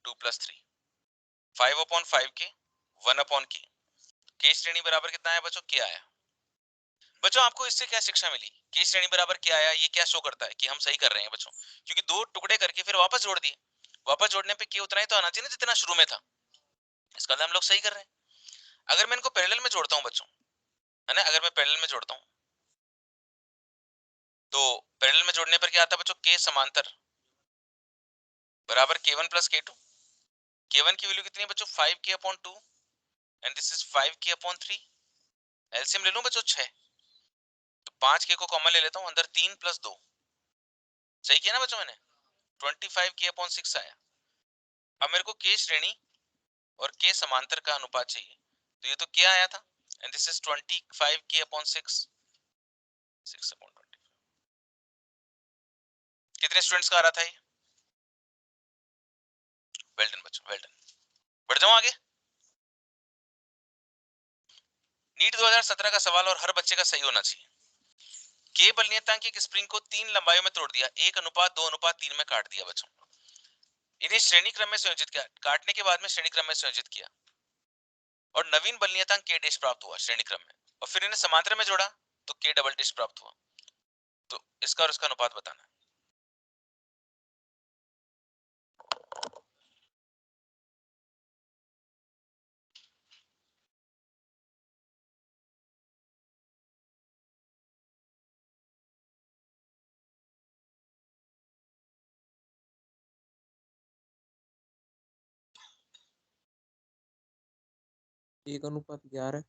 2 plus 3, 5 upon 5K, 1 upon K श्रेणी बराबर कितना है बच्चों, K आया। बच्चों आपको इससे क्या शिक्षा मिली, K श्रेणी बराबर क्या आया, ये क्या शो करता है कि हम सही कर रहे हैं बच्चों, क्योंकि दो टुकड़े करके फिर वापस जोड़ दिए, वापस जोड़ने पे के उतना ही तो आना चाहिए ना जितना शुरू में था। इसका मतलब हम लोग सही कर रहे हैं। अगर मैं इनको पैरेलल में जोड़ता हूँ बच्चों, है ना, अगर मैं पैरेलल में जोड़ता हूँ तो पैरेलल में जोड़ने पर क्या आता है बच्चों, के समांतर बराबर k1 प्लस k2। k1 की वैल्यू कितनी है बच्चों, 5k/2 and this is 5k/3। LCM ले लूं बच्चों 6, तो 5k को कॉमन ले लेता हूं, अंदर 3 प्लस 2, सही किया ना बच्चों मैंने, 25k/6 आया। अब मेरे को के श्रेणी और के समांतर का अनुपात चाहिए, तो ये तो क्या आया था, एंड दिस इज 25k/6, 6/20। कितने स्टूडेंट्स का आ रहा था ये, वेल डन बच्चों, वेल डन। बढ़ जाऊं आगे। नीट 2017 का सवाल और हर बच्चे का सही होना चाहिए। के बल नियतांक एक स्प्रिंग को 3 लंबाइयों में तोड़ दिया, 1:2:3 में काट दिया बच्चों। इन्हें श्रेणी क्रम में संयोजित किया, काटने के बाद में श्रेणी क्रम में संयोजित किया और नवीन बल नियतांक के डैश प्राप्त हुआ श्रेणी क्रम में, और फिर इन्हें समांतर में जोड़ा तो के डबल डैश प्राप्त हुआ। तो इसका और इसका अनुपात बताना है। एक अनुपात 11।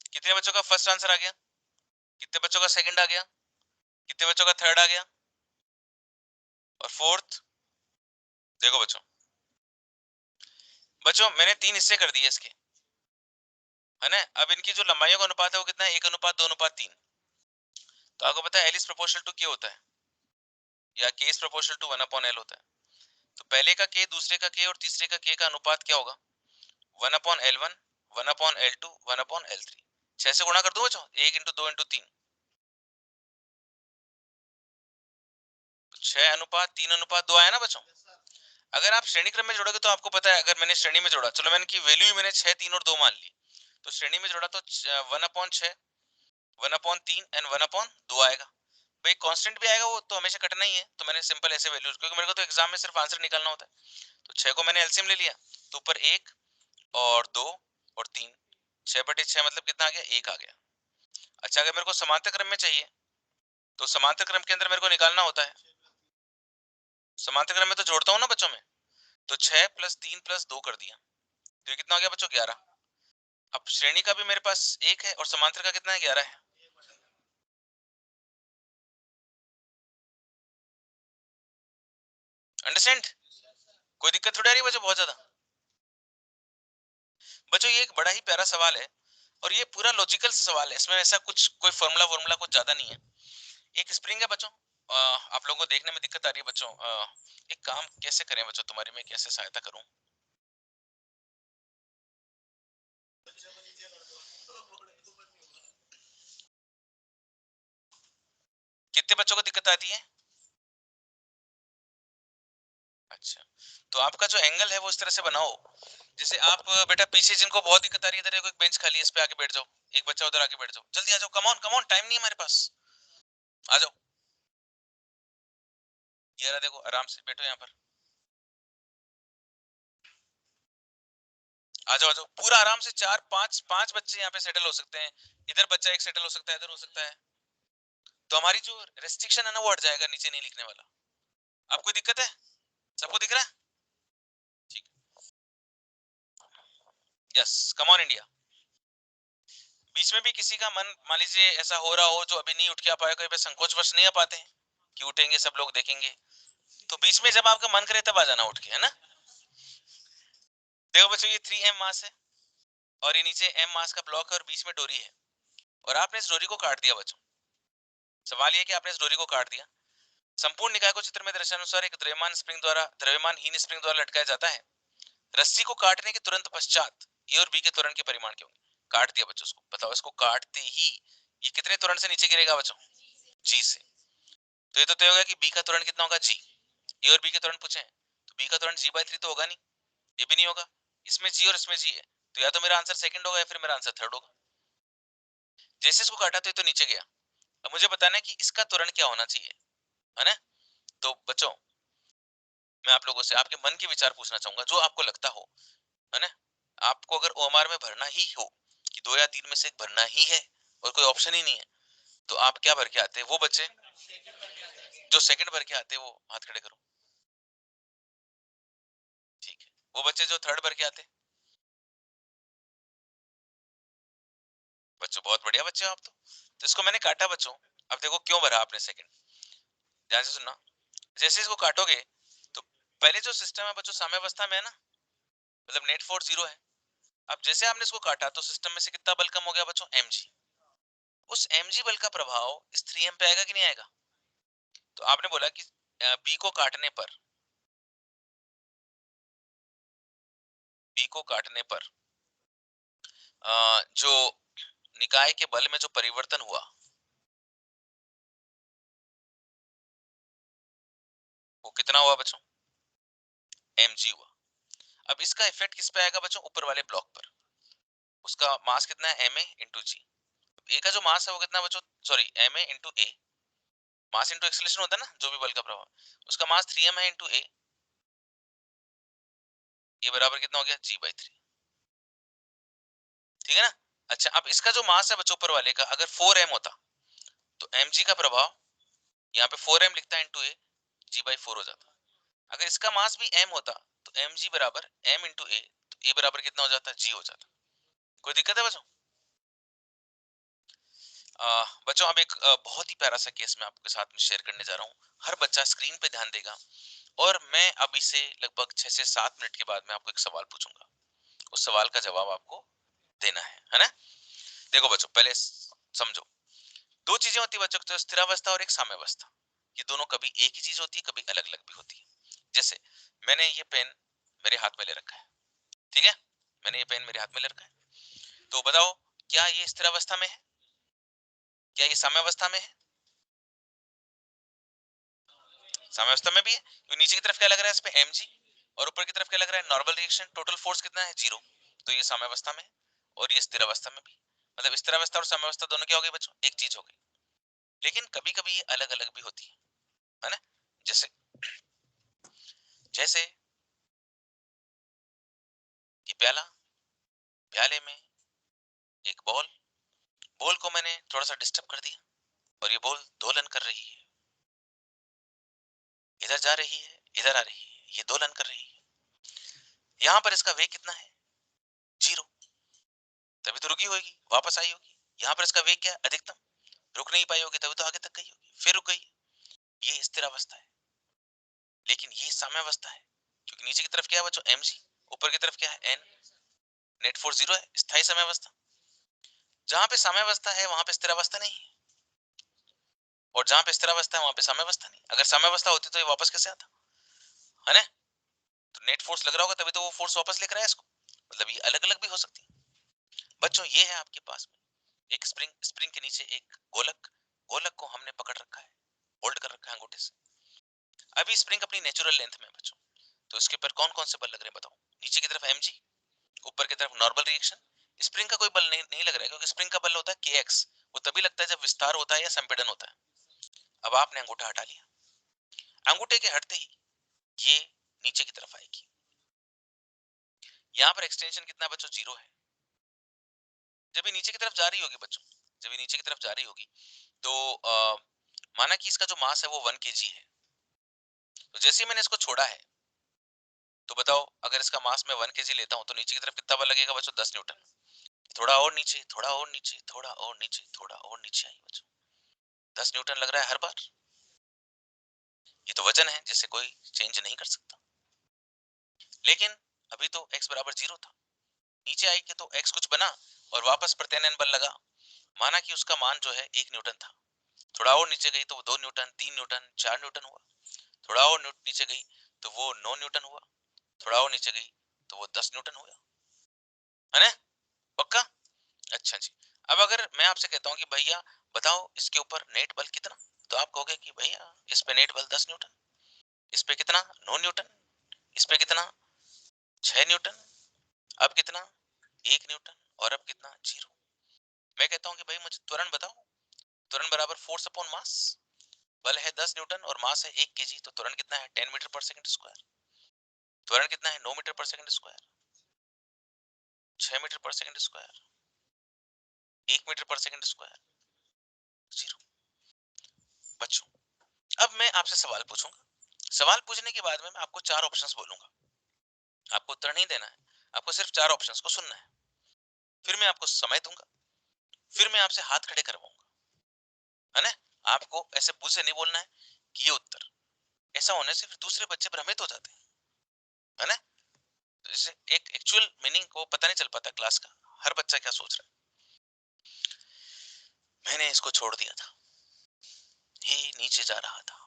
कितने बच्चों का फर्स्ट आंसर आ गया, कितने बच्चों का सेकंड आ गया, कितने बच्चों का थर्ड आ गया, और फोर्थ? देखो बच्चों, बच्चों मैंने 3 हिस्से कर दिए इसके, है ना। अब इनकी जो लंबाइयों का अनुपात है वो कितना है, 1:2:3। तो आपको पता है L is proportional to K होता है, या K is proportional to 1/L होता है। तो पहले का K, दूसरे का K और तीसरे का K का अनुपात क्या होगा, 1/L1, 1/L2, 1/L3। 6 से गुणा कर दो बच्चों, 1 × 2 × 3, 6:3:2 आया ना बच्चों। अगर आप श्रेणी क्रम में जोड़ोगे तो आपको पता है, अगर मैंने श्रेणी में जोड़ा, चलो मैंने की वैल्यू ही मैंने 6, 3 और 2 मान ली, तो श्रेणी में जोड़ा तो 1/6, 1/3 एंड 1/2 आएगा। भाई कांस्टेंट भी आएगा, वो तो हमेशा कटना ही है, तो मैंने सिंपल ऐसे वैल्यूज, क्योंकि मेरे को तो एग्जाम में सिर्फ आंसर निकालना होता है। तो 6 को मैंने एलसीएम ले लिया, तो ऊपर 1 और 2 और 3, 6/6 मतलब कितना आ गया, 1 आ गया। अच्छा, अगर मेरे को समांतर क्रम में चाहिए तो समांतर क्रम के अंदर मेरे को निकालना होता है, समांतर क्रम में तो जोड़ता हूँ ना बच्चों में, तो 6 + 3 + 2 कर दिया, तो ये कितना हो गया बच्चों, 11। अब श्रेणी का भी मेरे पास 1 है और समांतर का कितना है, 11 है। अंडरस्टैंड, कोई दिक्कत थोड़ी आ रही है बच्चों, बहुत ज्यादा। बच्चों ये एक बड़ा ही प्यारा सवाल है और ये पूरा लॉजिकल सवाल है, इसमें ऐसा कुछ कोई फॉर्मूला कुछ ज्यादा नहीं है। एक स्प्रिंग है बच्चों, आप लोगों को देखने में दिक्कत आ रही है बच्चों, एक काम कैसे करें बच्चों, तुम्हारी मैं कैसे सहायता करूं। कितने बच्चों को दिक्कत आती है? अच्छा, तो आपका जो एंगल है वो इस तरह से बनाओ, जैसे आप बेटा पीछे जिनको बहुत दिक्कत आ रही है, इधर एक बेंच खाली है, इस पे आके बैठ जाओ, एक बच्चा उधर आके बैठ जाओ, जल्दी आ जाओ, come on come on, time नहीं है हमारे पास, आ जाओ। ये रहा देखो, आराम से बैठो यहाँ पर, आ जाओ पूरा आराम से, 4 5 5 बच्चे यहाँ पे सेटल हो सकते हैं, इधर बच्चा एक सेटल हो सकता है, इधर हो सकता है, तो हमारी जो रेस्ट्रिक्शन है ना वो हट जाएगा, नीचे नहीं लिखने वाला। आपको दिक्कत है, सबको दिख रहा है, ठीक, यस, कम ऑन इंडिया। बीच में भी किसी का मन मान लीजिए ऐसा हो रहा हो जो अभी नहीं उठ के आ पाए, कहीं पे संकोच वश नहीं आ पाते हैं कि उठेंगे सब लोग देखेंगे, तो बीच में जब आपका मन करे तब आ जाना उठ के, है ना। देखो बच्चों, ये 3m मास है और ये नीचे m मास का ब्लॉक है और बीच में डोरी है, और आपने इस डोरी को काट दिया बच्चों। सवाल ये कि आपने इस डोरी को काट दिया, संपूर्ण निकाय को चित्र में दर्शानुसार एक द्रव्यमान स्प्रिंग द्वारा, द्रव्यमानहीन स्प्रिंग द्वारा लटकाया जाता है। रस्सी को काटने के तुरंत पश्चात ए और बी के त्वरण के परिमाण क्या होंगे। काट दिया बच्चों, इसको बताओ, इसको काटते ही ये कितने त्वरण से नीचे गिरेगा बच्चों, जी से। तो ये तो तय हो गया कि बी का त्वरण कितना होगा जी। ए और बी के त्वरण पूछे हैं तो बी का त्वरण g/3 तो होगा नहीं, ये भी नहीं होगा, इसमें जी और इसमें जी है, तो या तो मेरा आंसर सेकंड होगा या फिर मेरा आंसर थर्ड होगा। जैसे इसको काटा तो ये तो नीचे गया। अब मुझे बताना है कि इसका त्वरण क्या होना चाहिए, है ना। तो बच्चों मैं आप लोगों से आपके मन के विचार पूछना चाहूंगा, जो आपको लगता हो, है ना। आपको अगर ओएमआर में भरना ही हो कि 2 या 3 में से एक भरना ही है और कोई ऑप्शन ही नहीं है, तो आप क्या भर के आते हैं? वो बच्चे जो सेकंड भर के आते हैं वो हाथ खड़े करो। ठीक है, वो बच्चे जो थर्ड भर के आते हैं। बच्चों बहुत बढ़िया बच्चे हो आप तो इसको मैंने काटा बच्चों। अब देखो क्यों भरा आपने सेकंड, ध्यान से सुनना। जैसे इसको काटोगे तो पहले जो सिस्टम है बच्चों साम्यावस्था में है ना, मतलब नेट फोर्स 0 है। अब जैसे आपने इसको काटा तो सिस्टम में से कितना बल कम हो गया बच्चों? mg। उस mg बल का प्रभाव इस 3m पे आएगा कि नहीं आएगा? तो आपने बोला कि बी को काटने पर, बी को काटने पर जो निकाय के बल में जो परिवर्तन हुआ वो कितना हुआ बच्चों? mg हुआ। अब इसका इफेक्ट किस पे आएगा बच्चों? ऊपर वाले ब्लॉक पर। उसका मास कितना है? ma इंटू जी। ए का जो मास है वो कितना बच्चों? सॉरी ma इंटू ए, मास इंटू एक्सेलरेशन होता है ना, जो भी बल का प्रभाव, उसका मास 3m है इंटू ए, ये बराबर कितना हो गया? g/3। ठीक है ना। अच्छा अब इसका जो मास है बच्चों ऊपर वाले का अगर 4m होता तो mg का प्रभाव यहाँ पे 4m लिखता है इंटू ए, g/4 हो जाता। अगर इसका मास भी m होता तो mg बराबर m इंटू ए, तो ए बराबर कितना हो जाता? g हो जाता। कोई दिक्कत है बच्चों? बच्चों अब एक बहुत ही प्यारा सा केस मैं आपके साथ में शेयर करने जा रहा हूँ। हर बच्चा स्क्रीन पे ध्यान देगा और मैं अभी से लगभग 6 से 7 मिनट के बाद मैं आपको एक सवाल पूछूंगा, उस सवाल का जवाब आपको देना है ना। देखो बच्चों पहले समझो, दो चीजें होती है बच्चों, तो स्थिरावस्था और एक साम्यावस्था। ये दोनों कभी एक ही चीज होती है, कभी अलग अलग भी होती है। जैसे मैंने ये पेन मेरे हाथ में ले रखा है, ठीक है, मैंने ये पेन मेरे हाथ में ले रखा है, तो बताओ क्या ये स्थिरावस्था में है, क्या ये साम्यावस्था में है? साम्यावस्था में भी है, क्योंकि नीचे की तरफ क्या लग रहा है इस पे mg और ऊपर की तरफ क्या लग रहा है? Normal reaction. टोटल फोर्स कितना है? 0। तो ये साम्यावस्था में और ये स्थिरावस्था में भी, मतलब स्थिरावस्था और साम्यावस्था दोनों क्या हो गई बच्चों? एक चीज हो गई। लेकिन कभी कभी ये अलग अलग भी होती है ना। जैसे जैसे ये प्याला, प्याले में एक बॉल, बॉल को मैंने थोड़ा सा डिस्टर्ब कर दिया और ये बॉल दोलन कर रही है, इधर जा रही है इधर आ रही है, ये दोलन कर रही है। यहाँ पर इसका वेग कितना है? 0, तभी तो रुकी होगी, वापस आई होगी। यहाँ पर इसका वेग क्या है? अधिकतम, रुक नहीं पाई होगी, तभी तो आगे तक गई होगी, फिर रुक गई। ये स्थिर अवस्था है। लेकिन ये साम्यावस्था है, क्योंकि नीचे की तरफ क्या है बच्चों? mg, ऊपर की तरफ क्या है? n, नेट फोर्स 0 है, स्थायी साम्यावस्था। जहां पे साम्यावस्था है वहां पे स्थिर अवस्था नहीं है, और जहां पे स्थिर अवस्था है वहां पे साम्यावस्था नहीं। अगर साम्यावस्था होती तो ये वापस कैसे आता, है ना। तो नेट फोर्स लग रहा होगा तभी तो वो फोर्स वापस लेकर आया इसको, मतलब ये अलग अलग भी हो सकती है। बच्चों ये है आपके पास में एक स्प्रिंग, स्प्रिंग के नीचे एक गोलक, गोलक को हमने पकड़ रखा है, होल्ड कर रखा है अंगूठे से। अभी स्प्रिंग अपनी नेचुरल लेंथ में है बच्चों, तो इसके ऊपर कौन कौन से बल लग रहे हैं बताओ? नीचे की तरफ mg, ऊपर की तरफ नॉर्मल रिएक्शन। स्प्रिंग का कोई बल नहीं लग रहा है, क्योंकि स्प्रिंग का बल होता है kx, वो तभी लगता है जब विस्तार होता है या संपीड़न होता है। अब आपने अंगूठा हटा लिया, अंगूठे के हटते ही ये नीचे की तरफ आएगी। यहाँ पर एक्सटेंशन कितना बच्चों? 0 है। जब ये नीचे की तरफ जा रही होगी बच्चों, जब ये नीचे की तरफ जा रही होगी तो माना कि इसका जो मास है वो 1 kg है, तो जैसे ही मैंने इसको छोड़ा है तो बताओ अगर इसका मास मैं 1 kg लेता हूँ तो नीचे की तरफ कितना बल लगेगा बच्चों? 10 न्यूटन। थोड़ा और नीचे, थोड़ा और नीचे, थोड़ा और नीचे, थोड़ा और नीचे आई बच्चों, 10 न्यूटन लग रहा है हर बार। ये तो वजन है जिससे कोई चेंज नहीं कर सकता। लेकिन अभी तो x बराबर 0 था, नीचे आई के तो x कुछ बना और वापस प्रत्यानयन बल लगा। माना कि उसका मान जो है 1 न्यूटन था, थोड़ा और नीचे गई तो वो 2 न्यूटन, 3 न्यूटन, 4 न्यूटन हुआ। थोड़ा और नीचे गई तो वो 9 न्यूटन हुआ। थोड़ा और नीचे गई तो वो 10 न्यूटन हुआ, है ना। पक्का? अच्छा जी। अब अगर मैं आपसे कहता हूँ कि भैया बताओ इसके ऊपर नेट बल कितना, तो आप कहोगे कि भैया इस पे नेट बल 10 न्यूटन, इस पे कितना 9 न्यूटन, इस पे कितना 6 न्यूटन, अब कितना 1 न्यूटन और अब कितना 0। मैं कहता हूं कि भाई मुझे त्वरण बताओ, त्वरण बराबर फोर्स अपॉन मास। बल है 10 न्यूटन और मास है 1 केजी, तो त्वरण कितना है 10 मीटर पर सेकंड स्क्वायर। त्वरण कितना है 9 मीटर पर सेकंड स्क्वायर, 6 मीटर पर सेकंड स्क्वायर, 1 मीटर पर सेकंड स्क्वायर, 0। बच्चों अब मैं आपसे सवाल पूछूंगा, सवाल पूछने के बाद में मैं आपको 4 ऑप्शंस बोलूंगा, आपको उत्तर नहीं देना है, आपको सिर्फ 4 ऑप्शंस को सुनना है। फिर मैं आपको समय दूंगा, फिर मैं आपसे हाथ खड़े करवाऊंगा, है ना। आपको ऐसे मुंह से नहीं बोलना है कि ये उत्तर, ऐसा होने से फिर दूसरे बच्चे भ्रमित हो जाते हैं, है ना। तो इससे एक एक्चुअल मीनिंग को पता नहीं चल पाता क्लास का, हर बच्चा क्या सोच रहा है। मैंने इसको छोड़ दिया था, ये नीचे जा रहा था,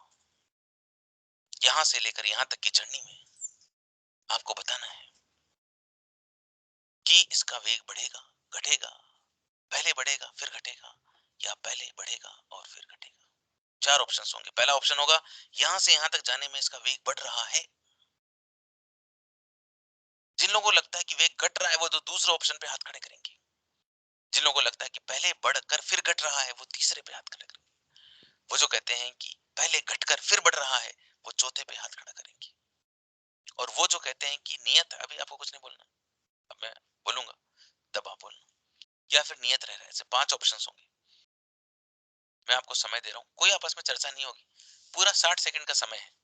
यहां से लेकर यहां तक की जर्नी में आपको बताना है कि इसका वेग बढ़ेगा घटेगा, पहले बढ़ेगा फिर घटेगा, या पहले बढ़ेगा और फिर घटेगा। 4 ऑप्शंस होंगे। पहला ऑप्शन होगा यहां से यहां तक जाने में इसका वेग बढ़ रहा है। जिन लोगों को लगता है कि वेग घट रहा है वो तो दूसरे ऑप्शन पे हाथ खड़े करेंगे, जिन लोगों को लगता है कि पहले बढ़कर फिर घट रहा है वो तीसरे पे हाथ खड़े करेंगे, वो जो कहते हैं कि पहले घटकर फिर बढ़ रहा है वो चौथे पे हाथ खड़ा करेंगे, और वो जो कहते हैं कि नियत, अभी आपको कुछ नहीं बोलना, अब मैं बोलूंगा तब आप बोलना, या फिर नियत रह रहा है। ऐसे 5 ऑप्शंस होंगे। मैं आपको समय दे रहा हूं, कोई आपस में चर्चा नहीं होगी, पूरा 60 सेकंड का समय है।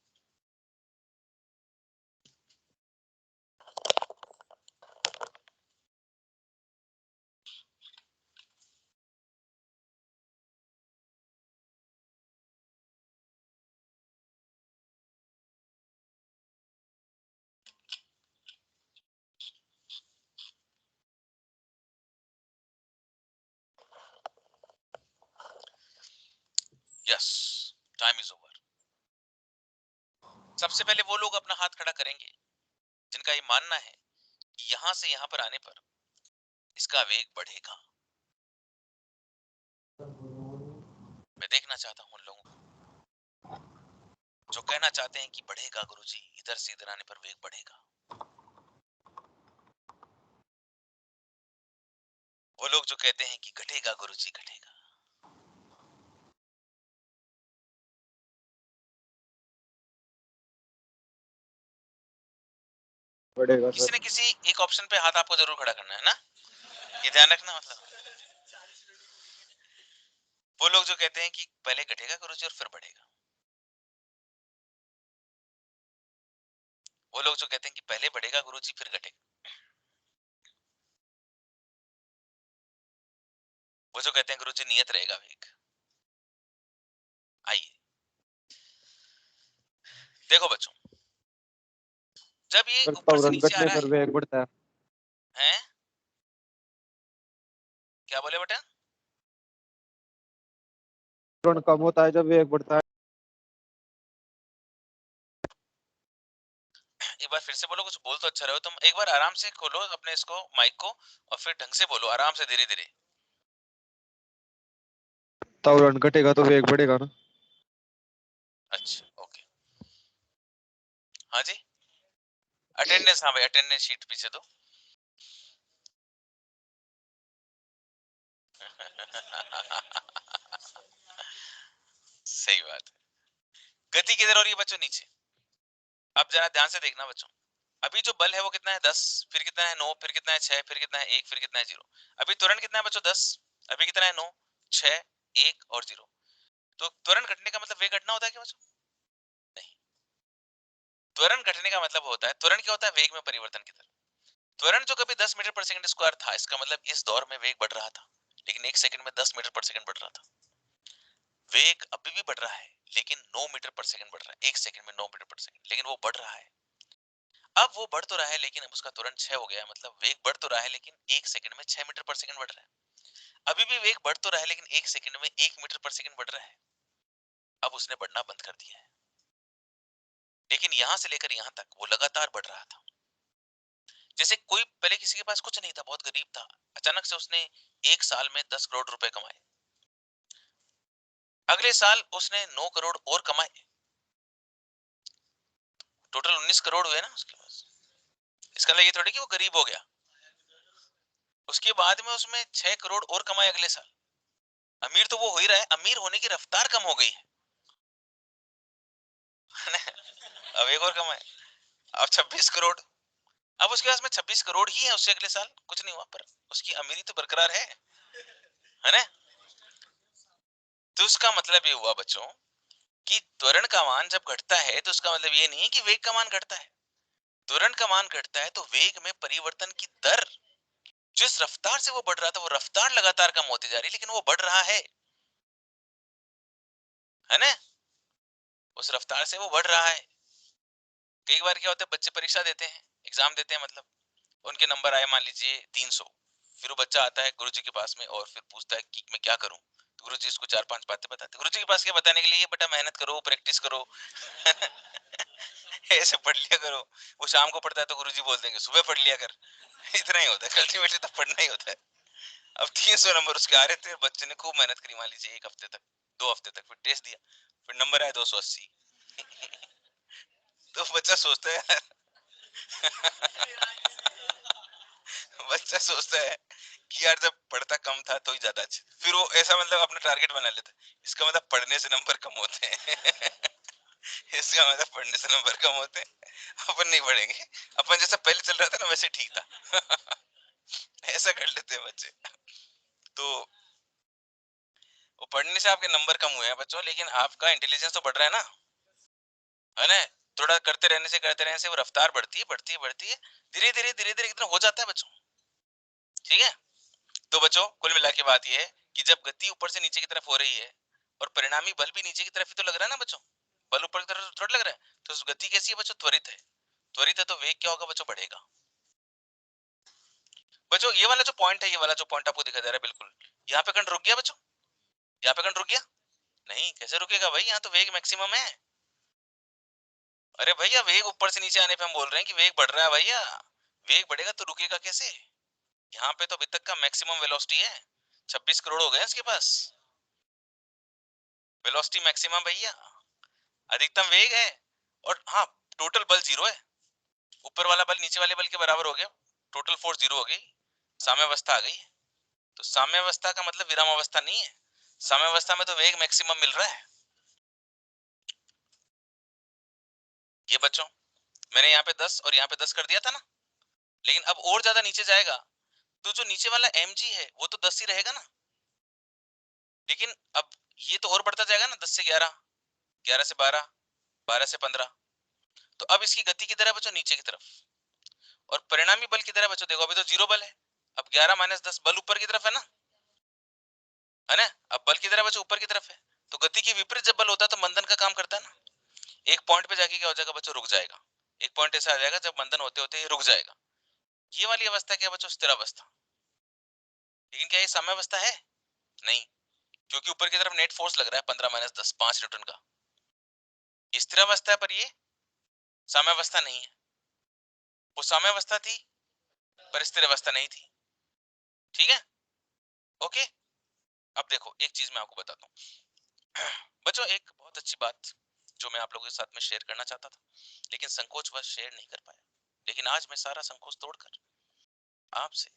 Yes, time is over. सबसे पहले वो लोग अपना हाथ खड़ा करेंगे जिनका ये मानना है कि यहां से यहां पर आने पर इसका वेग बढ़ेगा। मैं देखना चाहता हूं उन लोगों को जो कहना चाहते हैं कि बढ़ेगा गुरुजी, इधर से इधर आने पर वेग बढ़ेगा। वो लोग जो कहते हैं कि घटेगा गुरुजी घटेगा। बढ़ेगा किसी सर। न किसी एक ऑप्शन पे हाथ आपको जरूर खड़ा करना है ना, ये ध्यान रखना। मतलब वो लोग जो कहते हैं कि पहले घटेगा गुरुजी और फिर बढ़ेगा, वो लोग जो कहते हैं कि पहले बढ़ेगा गुरुजी फिर घटेगा, वो जो कहते हैं गुरुजी नियत रहेगा वेग। आइए देखो बच्चों, जब ये सर ऊपर से त्वरण नीचे आ घटने रहा पर है, वेग बढ़ता है। हैं क्या बोले बेटा? त्वरण कम होता है जब वेग बढ़ता है। एक बार फिर से बोलो, कुछ बोल तो अच्छा रहे हो तुम, एक बार आराम से खोलो अपने इसको माइक को और फिर ढंग से बोलो, आराम से धीरे धीरे। त्वरण घटेगा तो वेग बढ़ेगा ना। अच्छा ओके, हाँ जी, अटेंडेंस, हाँ भाई अटेंडेंस शीट पीछे दो। सही बात है। गति किधर हो रही है बच्चों? नीचे। अब जरा ध्यान से देखना बच्चों, अभी जो बल है वो कितना है 10, फिर कितना है 9, फिर कितना है 6, फिर कितना है 1, फिर कितना है 0। अभी त्वरण कितना है बच्चों 10, अभी कितना है 9, 6, 1 और 0। तो त्वरण घटने का मतलब वेग घटना होता है क्या बच्चों? नहीं, त्वरण घटने का मतलब होता है, त्वरण क्या होता है? वेग में परिवर्तन की तरह। त्वरण जो कभी 10 मीटर पर सेकंड स्क्वायर था, इसका मतलब इस दौर में वेग बढ़ रहा था, लेकिन 1 सेकंड में 10 मीटर पर सेकंड बढ़ रहा था। वेग अभी भी बढ़ रहा है लेकिन 9 मीटर पर सेकंड बढ़ रहा है, 1 सेकंड में 9 मीटर पर सेकंड, लेकिन वो बढ़ रहा है। अब वो बढ़ तो रहा है लेकिन अब उसका त्वरण 6 हो गया है, मतलब वेग बढ़ तो रहा है लेकिन 1 सेकंड में 6 मीटर पर सेकंड बढ़ रहा है। अभी भी वेग बढ़ तो रहा है लेकिन 1 सेकंड में 1 मीटर पर सेकंड बढ़ रहा है। अब उसने बढ़ना बंद कर दिया है, लेकिन यहां से लेकर यहां तक वो लगातार बढ़ रहा था। जैसे कोई पहले किसी के पास कुछ नहीं था, बहुत गरीब था, अचानक से उसने 1 साल में 10 करोड़ रुपए कमाए। अगले साल उसने 9 करोड़ और कमाए, टोटल 19 करोड़ हुए ना उसके पास। इसका मतलब ये थोड़ी कि वो गरीब हो गया। उसके बाद में उसमें 6 करोड़ और कमाए अगले साल। अमीर तो वो हो ही रहा है, अमीर होने की रफ्तार कम हो गई है। अब एक और कमाए, अब 26 करोड़। अब उसके पास में 26 करोड़ ही है, उससे अगले साल कुछ नहीं हुआ, पर उसकी अमीरी तो बरकरार है ना। तो उसका मतलब ये हुआ बच्चों कि त्वरण का मान जब घटता है तो उसका मतलब ये नहीं है कि वेग का मान घटता है। त्वरण का मान घटता है तो वेग में परिवर्तन की दर, जिस रफ्तार से वो बढ़ रहा था वो रफ्तार लगातार कम होती जा रही है, लेकिन वो बढ़ रहा है ना, उस रफ्तार से वो बढ़ रहा है। कई बार क्या होता है, बच्चे परीक्षा देते हैं, एग्जाम देते हैं, मतलब उनके नंबर आए मान लीजिए 300, फिर वो बच्चा आता है गुरुजी के पास में और फिर पूछता है कि मैं क्या करूं, तो गुरुजी इसको 4-5 बातें बताते हैं। गुरुजी के पास क्या बताने के लिए, ये बेटा मेहनत करो, प्रैक्टिस करो, ऐसे पढ़ लिया करो। वो शाम को पढ़ता है तो गुरुजी बोल देंगे सुबह पढ़ लिया कर। इतना ही होता है, अल्टीमेटली तो पढ़ना ही होता है। अब 300 नंबर उसके आ रहे थे, बच्चे ने खूब मेहनत करी मान लीजिए 1 हफ्ते तक, 2 हफ्ते तक, फिर टेस्ट दिया, फिर नंबर आया 280। तो बच्चा सोचता है बच्चा सोचता है कि यार जब पढ़ता कम था तो ही ज्यादा अच्छा, फिर वो ऐसा मतलब अपना टारगेट बना लेता है, इसका मतलब पढ़ने से नंबर कम होते हैं। इसका मतलब पढ़ने से नंबर कम होते हैं, अपन नहीं पढ़ेंगे, अपन जैसा पहले चल रहा था ना वैसे ठीक था। ऐसा कर लेते हैं बच्चे। तो वो पढ़ने से आपके नंबर कम हुए हैं बच्चों, लेकिन आपका इंटेलिजेंस तो बढ़ रहा है ना, है ना। थोड़ा करते रहने से वो रफ्तार बढ़ती है बढ़ती है बढ़ती है, धीरे धीरे धीरे धीरे एकदम हो जाता है बच्चों। ठीक है। तो बच्चों कुल मिला के बात यह है कि जब गति ऊपर से नीचे की तरफ हो रही है और परिणामी बल भी नीचे की तरफ ही तो लग रहा है ना बच्चों, बल ऊपर की तरफ थोड़ा लग रहा है, तो गति कैसी है बच्चों, त्वरित है। त्वरित है तो वेग क्या होगा बच्चों, बढ़ेगा। बच्चों ये वाला जो पॉइंट है, ये वाला जो पॉइंट आपको दिखा जा रहा है, बिल्कुल यहाँ पे कण रुक गया बच्चों, यहाँ पे कण रुक गया नहीं, कैसे रुकेगा भाई, यहाँ तो वेग मैक्सिमम है। अरे भैया वेग ऊपर से नीचे आने पे हम बोल रहे हैं कि वेग बढ़ रहा है भैया, वेग बढ़ेगा तो रुकेगा कैसे। यहाँ पे तो अभी तक का मैक्सिमम वेलोसिटी है, 26 करोड़ हो गए इसके पास, वेलोसिटी मैक्सिमम भैया, अधिकतम वेग है। और हाँ, टोटल बल 0 है, ऊपर वाला बल नीचे वाले बल के बराबर हो गया, टोटल फोर्स 0 हो गई, साम्यावस्था आ गई। तो साम्यावस्था का मतलब विराम अवस्था नहीं है, साम्यावस्था में तो वेग मैक्सिमम मिल रहा है। ये बच्चों मैंने यहाँ पे 10 और यहाँ पे 10 कर दिया था ना, लेकिन अब और ज्यादा नीचे जाएगा तो जो नीचे वाला mg है वो तो 10 ही रहेगा ना, लेकिन अब ये तो और बढ़ता जाएगा ना, 10 से 11, 11 से 12, 12 से 15। तो अब इसकी गति किधर है बच्चों, नीचे की तरफ, और परिणामी बल किधर है बच्चों, देखो अभी तो 0 बल है, अब 11 माइनस 10 बल ऊपर की तरफ है ना, है ना। अब बल किधर है बच्चों, ऊपर की तरफ है, तो गति के विपरीत जब बल होता है तो मंदन का काम करता है ना। एक पॉइंट पे जाके क्या हो जाएगा बच्चों, रुक जाएगा, एक पॉइंट ऐसा आ जाएगा जब मंदन होते होते रुक जाएगा। ये वाली अवस्था क्या बच्चों, स्थिर अवस्था। लेकिन क्या ये साम्यावस्था है, नहीं, क्योंकि ऊपर की तरफ नेट फोर्स लग रहा है 15 माइनस 10, 5 न्यूटन का, ये स्थिर अवस्था है, पर ये साम्यावस्था नहीं है। वो साम्यावस्था थी पर स्थिर अवस्था नहीं थी। ठीक है, ओके। अब देखो एक चीज मैं आपको बताता हूँ बच्चों, एक बहुत अच्छी बात जो मैं आप लोगों के साथ में शेयर करना चाहता था, लेकिन संकोचवश शेयर नहीं कर पाया, लेकिन आज मैं सारा संकोच तोड़कर आपसे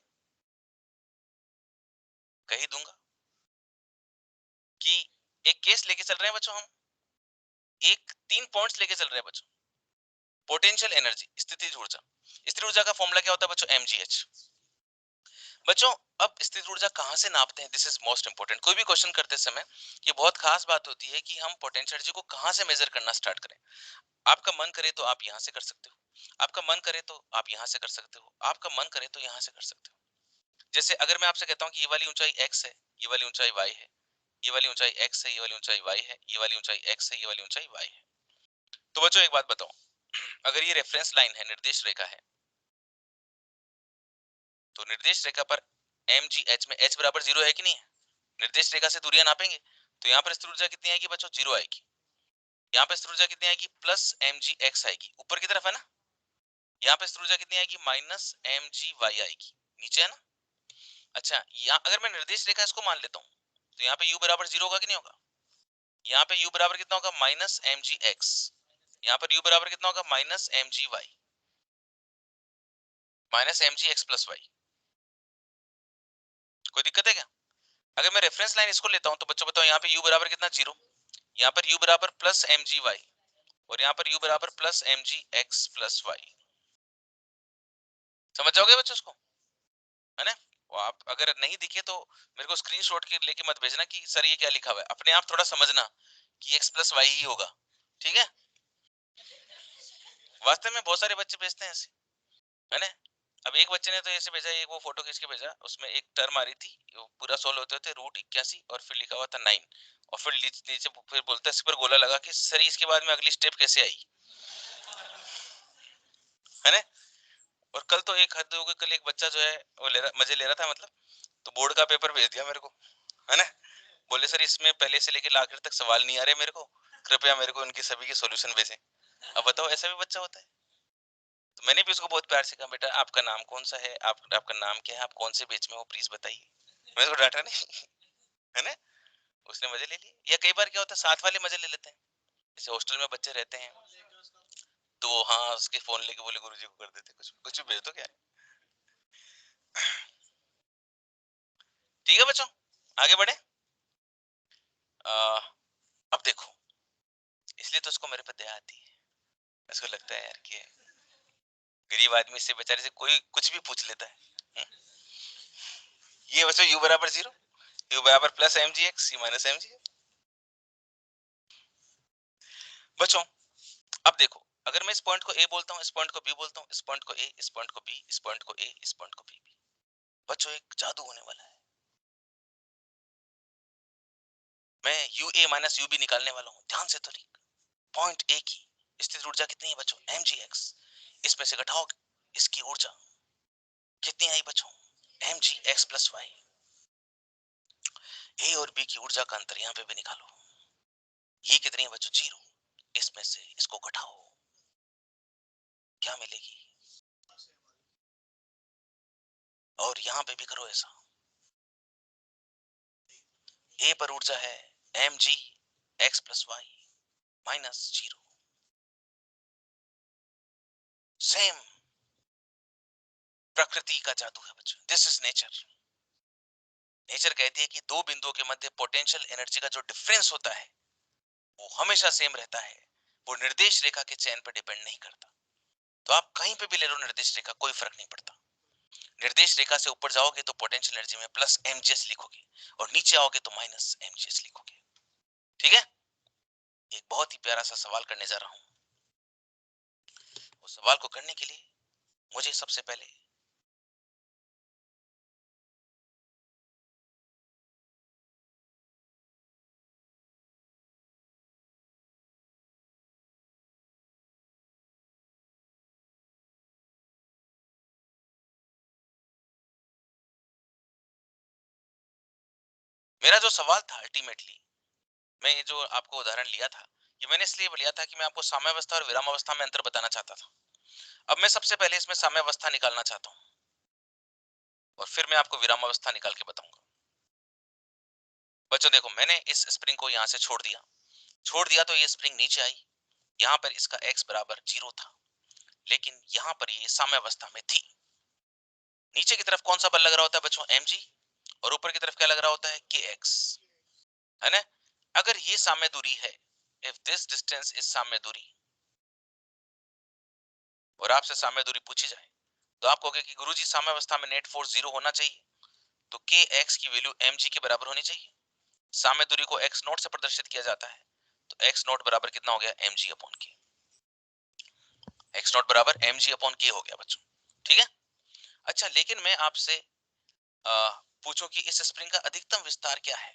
कह ही दूंगा कि एक केस लेके चल रहे हैं बच्चों हम, एक 3 पॉइंट्स लेके चल रहे हैं बच्चों। पोटेंशियल एनर्जी, स्थितिज ऊर्जा, स्थिर ऊर्जा का फॉर्मूला क्या होता है बच्चों, mgh। बच्चों अब स्थिर ऊर्जा कहां से नापते हैं, दिस इज मोस्ट इंपोर्टेंट। कोई भी क्वेश्चन करते समय ये बहुत खास बात होती है कि हम पोटेंशियल एनर्जी को कहां से मेजर करना स्टार्ट करें। आपका मन करे तो आप यहां से कर सकते हो, आपका मन करे तो आप यहां से कर सकते हो, आपका मन करे तो यहां से कर सकते हो। जैसे अगर मैं आपसे कहता हूं कि ये वाली ऊंचाई x है, ये वाली ऊंचाई y है, ये वाली ऊंचाई x है, ये वाली ऊंचाई y है, ये वाली ऊंचाई x है, ये वाली ऊंचाई y है। तो बच्चों एक बात बताओ, अगर ये रेफरेंस लाइन है, निर्देश रेखा है, तो निर्देश रेखा पर mgh में h बराबर 0 है कि नहीं है, निर्देश रेखा से दूरियां नापेंगे तो यहाँ पर स्थिर ऊर्जा कितनी आएगी बच्चों, 0 आएगी। यहाँ पे स्थिर ऊर्जा कितनी आएगी, प्लस mgx आएगी, ऊपर की तरफ है ना। यहाँ पे स्थिर ऊर्जा कितनी आएगी, माइनस mgy आएगी, नीचे है ना। अच्छा यहाँ अगर मैं निर्देश रेखा इसको मान लेता हूँ तो यहाँ पे u बराबर 0 होगा कि नहीं होगा, यहाँ पे u बराबर कितना होगा माइनस एम जी एक्स, यहाँ पर u बराबर कितना होगा minus M G Y, minus M G x plus Y. कोई दिक्कत है क्या? अगर मैं रेफरेंस लाइन इसको लेता हूं तो बच्चों बताओ यहाँ पे u बराबर कितना जीरो, यहाँ पर u बराबर प्लस एम जी वाई और यहाँ पर u बराबर plus M G x plus Y. समझ जाओगे बच्चों उसको, है ना? और आप अगर नहीं दिखे तो मेरे को स्क्रीनशॉट के लेके मत भेजना कि सर ये क्या लिखा हुआ है, अपने आप थोड़ा समझना कि x प्लस वाई ही होगा, ठीक है? वास्तव में बहुत सारे बच्चे भेजते हैं ऐसे, है ना? अब एक बच्चे ने तो ऐसे भेजा, एक वो फोटो खींच के भेजा, उसमें एक टर्म आ रही थी, वो पूरा सोल्व होते होते √81 और फिर लिखा हुआ था 9 और फिर नीचे फिर बोलता है इस पर गोला लगा कि सर इसके बाद में अगली स्टेप कैसे आई, है ना? और कल तो एक हद हो गई, कल एक बच्चा जो है वो मजे ले रहा था मतलब, तो बोर्ड का पेपर भेज दिया मेरे को, है ना? बोले सर इसमें पहले से लेकर आखिर तक सवाल नहीं आ रहे मेरे को, कृपया मेरे को उनकी सभी के सॉल्यूशन भेजें। अब बताओ ऐसा भी बच्चा होता है? तो मैंने भी उसको बहुत प्यार से कहा बेटा आपका नाम कौन सा है, आपका नाम क्या है, आप कौन से बेच में हो प्लीज बताइए, मैं उसको डांटा नहीं है ना? उसने मजे ले लिए। या कई बार क्या होता है साथ वाले मजे ले लेते हैं, जैसे हॉस्टल में बच्चे रहते हैं तो हाँ उसके फोन लेके बोले गुरुजी को कर देते, कुछ कुछ भी भेज दो क्या है। ठीक है बच्चों, आगे बढ़े। अब देखो, इसलिए तो उसको मेरे पे दया आती है, उसको लगता है यार कि गरीब आदमी से बेचारे से कोई कुछ भी पूछ लेता है। ये बच्चों u बराबर 0, u बराबर plus M G x, minus M g. बच्चों अब देखो, अगर मैं इस पॉइंट को a बोलता हूँ, इस पॉइंट को b बोलता हूँ, इस पॉइंट को a, इस पॉइंट को b, इस पॉइंट को a, इस पॉइंट को b, बच्चों एक जादू होने वाला है। मैं u a minus u b निकालने वाला हूँ, ध्यान से तो ठीक। पॉइंट a की स्थिर ऊर्जा कितनी है बच्चों एम जी एक्स, इसमें से घटाओ इसकी ऊर्जा कितनी आई बच्चों M G x plus Y. A और बी की ऊर्जा का अंतर यहाँ पे भी निकालो, ये कितनी है बच्चों 0, इसमें से इसको घटाओ क्या मिलेगी, और यहाँ पे भी करो ऐसा। ए पर ऊर्जा है एम जी x plus y minus 0, same प्रकृति का जादू है बच्चों, दिस इज नेचर। नेचर कहती है कि दो बिंदुओं के मध्य पोटेंशियल एनर्जी का जो डिफरेंस होता है वो हमेशा सेम रहता है, वो निर्देश रेखा के चयन पर डिपेंड नहीं करता। तो आप कहीं पे भी ले लो निर्देश रेखा, कोई फर्क नहीं पड़ता। निर्देश रेखा से ऊपर जाओगे तो पोटेंशियल एनर्जी में प्लस एमजीएस लिखोगे और नीचे आओगे तो माइनस एमजीएस लिखोगे, ठीक है? एक बहुत ही प्यारा सा सवाल करने जा रहा हूं, उस सवाल को करने के लिए मुझे सबसे पहले मेरा जो सवाल था अल्टीमेटली, मैं ये जो आपको उदाहरण लिया था, ये मैंने इसलिए लिया था कि मैं आपको साम्यावस्था और विरामावस्था में अंतर बताना चाहता था। अब मैं सबसे पहले इसमें साम्यावस्था निकालना चाहता हूँ और फिर मैं आपको विरामावस्था निकाल के बताऊंगा। बच्चों देखो, मैंने इस स्प्रिंग को यहाँ से छोड़ दिया तो ये स्प्रिंग नीचे आई, यहाँ पर इसका x बराबर 0 था, लेकिन यहाँ पर ये साम्यावस्था में थी। नीचे की तरफ कौन सा बल लग रहा होता है बच्चों mg, और ऊपर की तरफ क्या लग रहा होता है kx, है ना? अगर ये साम्य दूरी है, इफ दिस डिस्टेंस इज साम्य दूरी, और आपसे साम्य दूरी पूछी जाए तो आप कहोगे कि गुरुजी साम्यावस्था में नेट फोर्स 0 होना चाहिए, तो kx की वैल्यू mg के बराबर होनी चाहिए। साम्य दूरी को x नोट से प्रदर्शित किया जाता है, तो x नोट बराबर कितना हो गया mg upon k, x note बराबर mg अपॉन k हो गया बच्चों, ठीक है? अच्छा, लेकिन मैं आपसे पूछूं कि इस स्प्रिंग का अधिकतम विस्तार क्या है?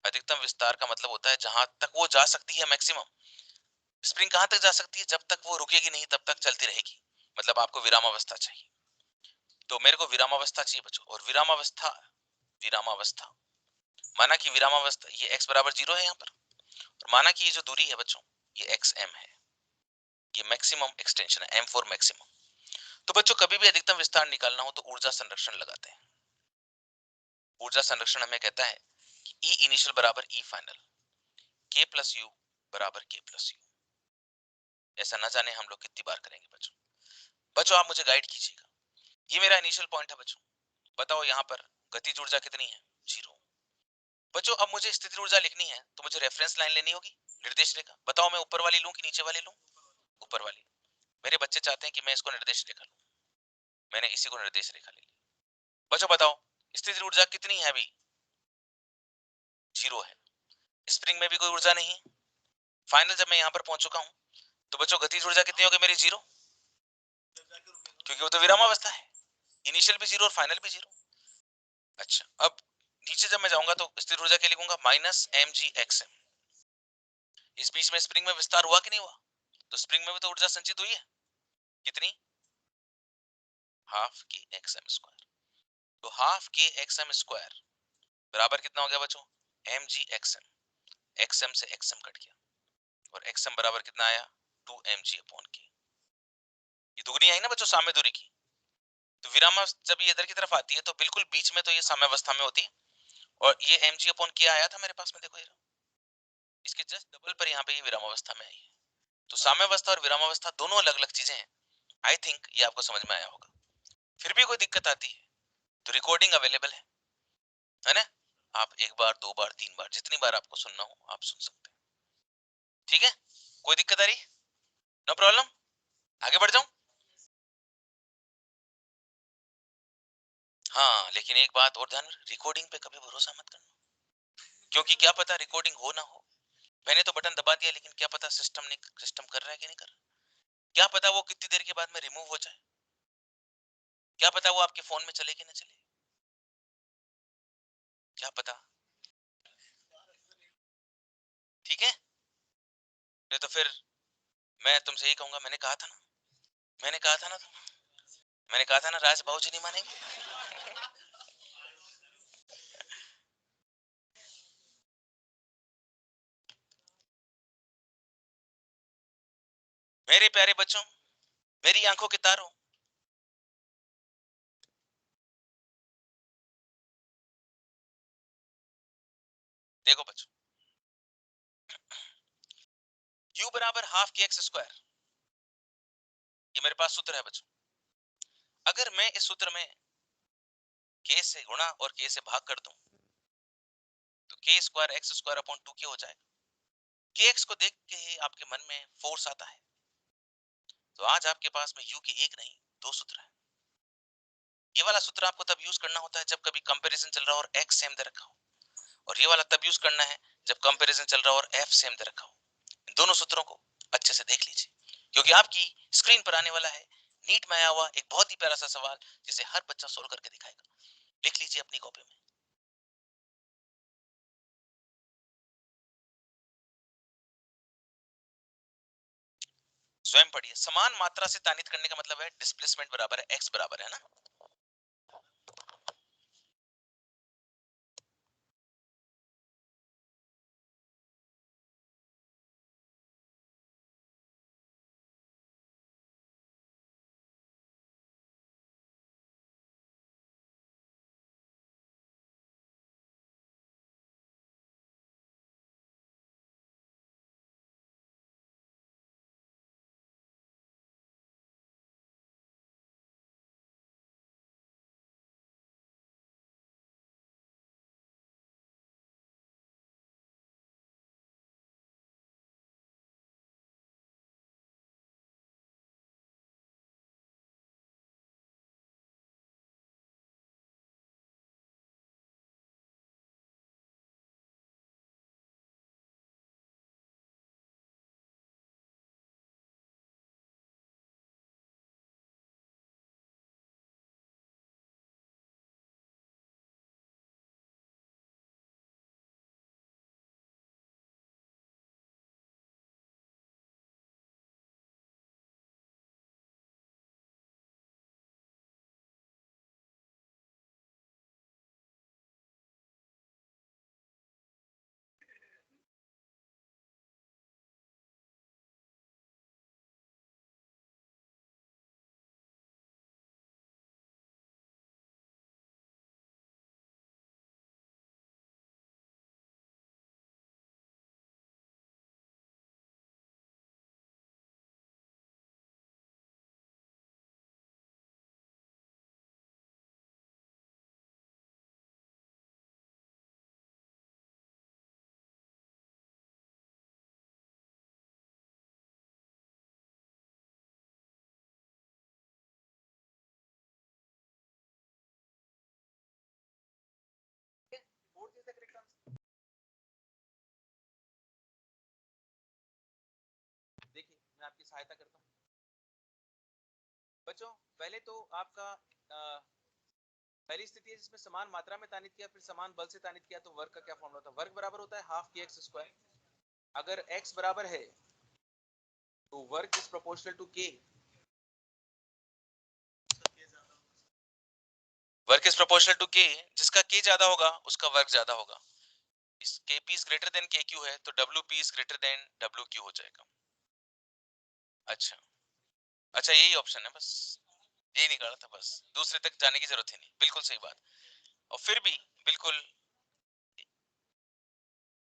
अधिकतम विस्तार का मतलब होता है जहां तक वो जा सकती है मैक्सिमम। स्प्रिंग कहां तक जा सकती है? जब तक वो रुकेगी नहीं तब तक चलती रहेगी, मतलब आपको विरामावस्था चाहिए। तो मेरे को विरामावस्था चाहिए बच्चों, और विरामावस्था विरामावस्था माना कि विरामावस्था ये x बराबर 0 है यहाँ पर, और माना कि ये जो दूरी है बच्चों ये xm है, ये मैक्सिमम एक्सटेंशन है m फॉर मैक्सिमम। तो बच्चों कभी भी अधिकतम विस्तार निकालना हो तो ऊर्जा संरक्षण लगाते हैं। ऊर्जा संरक्षण हमें कहता है ई इनिशियल बराबर ई फाइनल, के प्लस यू बराबर के प्लस यू। ऐसा ना जाने हम लोग कितनी बार करेंगे बच्चों। बच्चों आप मुझे गाइड कीजिएगा, ये मेरा इनिशियल पॉइंट है बच्चों। बताओ यहाँ पर गतिज ऊर्जा कितनी है, 0। बच्चों अब मुझे स्थिति ऊर्जा लिखनी है तो मुझे रेफरेंस लाइन लेनी होगी, निर्देश रेखा। बताओ मैं ऊपर वाली लूं कि नीचे वाली लूं? ऊपर वाली। मेरे बच्चे चाहते हैं कि मैं इसको निर्देश रेखा लूं, मैंने इसी को निर्देश रेखा ले ली। बच्चों बताओ स्थिति ऊर्जा कितनी है अभी? 0 है। स्प्रिंग में भी कोई ऊर्जा नहीं है। फाइनल जब मैं यहाँ पर पहुंच चुका हूं तो बच्चों गतिज ऊर्जा कितनी होगी मेरी? 0, क्योंकि वो तो विरामावस्था है। इनिशियल भी 0 और फाइनल भी 0। अच्छा अब नीचे जब मैं जाऊंगा तो स्थिर ऊर्जा क्या लिखूंगा? Minus M G x m. इस बीच में स्प्रिंग में विस्तार हुआ कि नहीं हुआ? तो स्प्रिंग में भी तो ऊर्जा संचित हुई है। कितनी? Half k x m square. तो half k x m square बराबर कितना हो गया बच्चों? M G x m. X m से एक्स एम कट गया और एक्स एम बराबर कितना आया? 2 एम जी अपॉन के। ये दुगनी आई ना बच्चों साम्य दूरी की। तो विराम जब ये इधर की तरफ आती है तो बिल्कुल बीच में तो ये साम्यावस्था में होती है, और ये एम जी अपॉन के आया था मेरे पास में, देखो ये इसके जस्ट डबल पर यहाँ पे ये विरामावस्था में आई है। तो साम्यावस्था और विरामावस्था दोनों अलग अलग चीजें हैं। आई थिंक ये आपको समझ में आया होगा। फिर भी कोई दिक्कत आती है तो रिकॉर्डिंग अवेलेबल है ना? आप एक बार, दो बार, तीन बार, जितनी बार आपको सुनना हो आप सुन सकते हैं। ठीक है, कोई दिक्कत आ रही? नो प्रॉब्लम, आगे बढ़ जाऊं? हाँ लेकिन एक बात और ध्यान में, रिकॉर्डिंग पे कभी भरोसा मत करना, क्योंकि क्या पता रिकॉर्डिंग हो ना हो। मैंने तो बटन दबा दिया लेकिन क्या पता सिस्टम कर रहा है कि नहीं कर रहा। क्या पता वो कितनी देर के बाद में रिमूव हो जाए। क्या पता वो आपके फोन में चले कि ना चले। क्या पता। ठीक है, नहीं तो फिर मैं तुमसे यही कहूंगा, मैंने कहा था ना, मैंने कहा था ना मैंने कहा था ना राज भाव जी नहीं मानेंगे। मेरे प्यारे बच्चों, मेरी आंखों के तारों, देखो बच्चों, u बराबर हाफ के एक्स स्क्वायर, ये मेरे पास सूत्र है बच्चों। अगर मैं इस सूत्र में k से गुणा और k से भाग कर दूं तो k square x square upon 2k हो जाएगा। kx को देख के ही आपके मन में फोर्स आता है, तो आज आपके पास में u के एक नहीं दो सूत्र है। ये वाला सूत्र आपको तब यूज करना होता है जब कभी कंपैरिजन चल रहा हो और x सेम दे रखा हो, और ये वाला तब यूज करना है जब कंपैरिजन चल रहा हो और f सेम दे रखा हो। इन दोनों सूत्रों को अच्छे से देख लीजिए, क्योंकि आपकी स्क्रीन पर आने वाला है नीट में आया हुआ एक बहुत ही प्यारा सा सवाल जिसे हर बच्चा सोल्व करके दिखाएगा। लिख लीजिए अपनी कॉपी में। स्वयं पढ़िए। समान मात्रा से तानित करने का मतलब है डिस्प्लेसमेंट बराबर है x बराबर है ना सहायता करता हूँ। बच्चों पहले तो आपका पहली स्थिति है जिसमें समान मात्रा में तानित किया फिर समान बल से तानित किया, तो वर्ग का क्या फॉर्मूला होता है? वर्ग बराबर होता है हाफ के एक्स स्क्वायर। अगर x बराबर है तो वर्ग इज प्रोपोर्शनल टू k। वर्ग इज प्रोपोर्शनल टू k, जिसका k ज्यादा होगा उसका वर्ग ज्यादा होगा। इस kp is greater than kq है तो wp is greater than wq हो जाएगा। अच्छा अच्छा, यही ऑप्शन है, बस यही निकाला था, बस दूसरे तक जाने की जरूरत ही नहीं। बिल्कुल सही बात। और फिर भी बिल्कुल,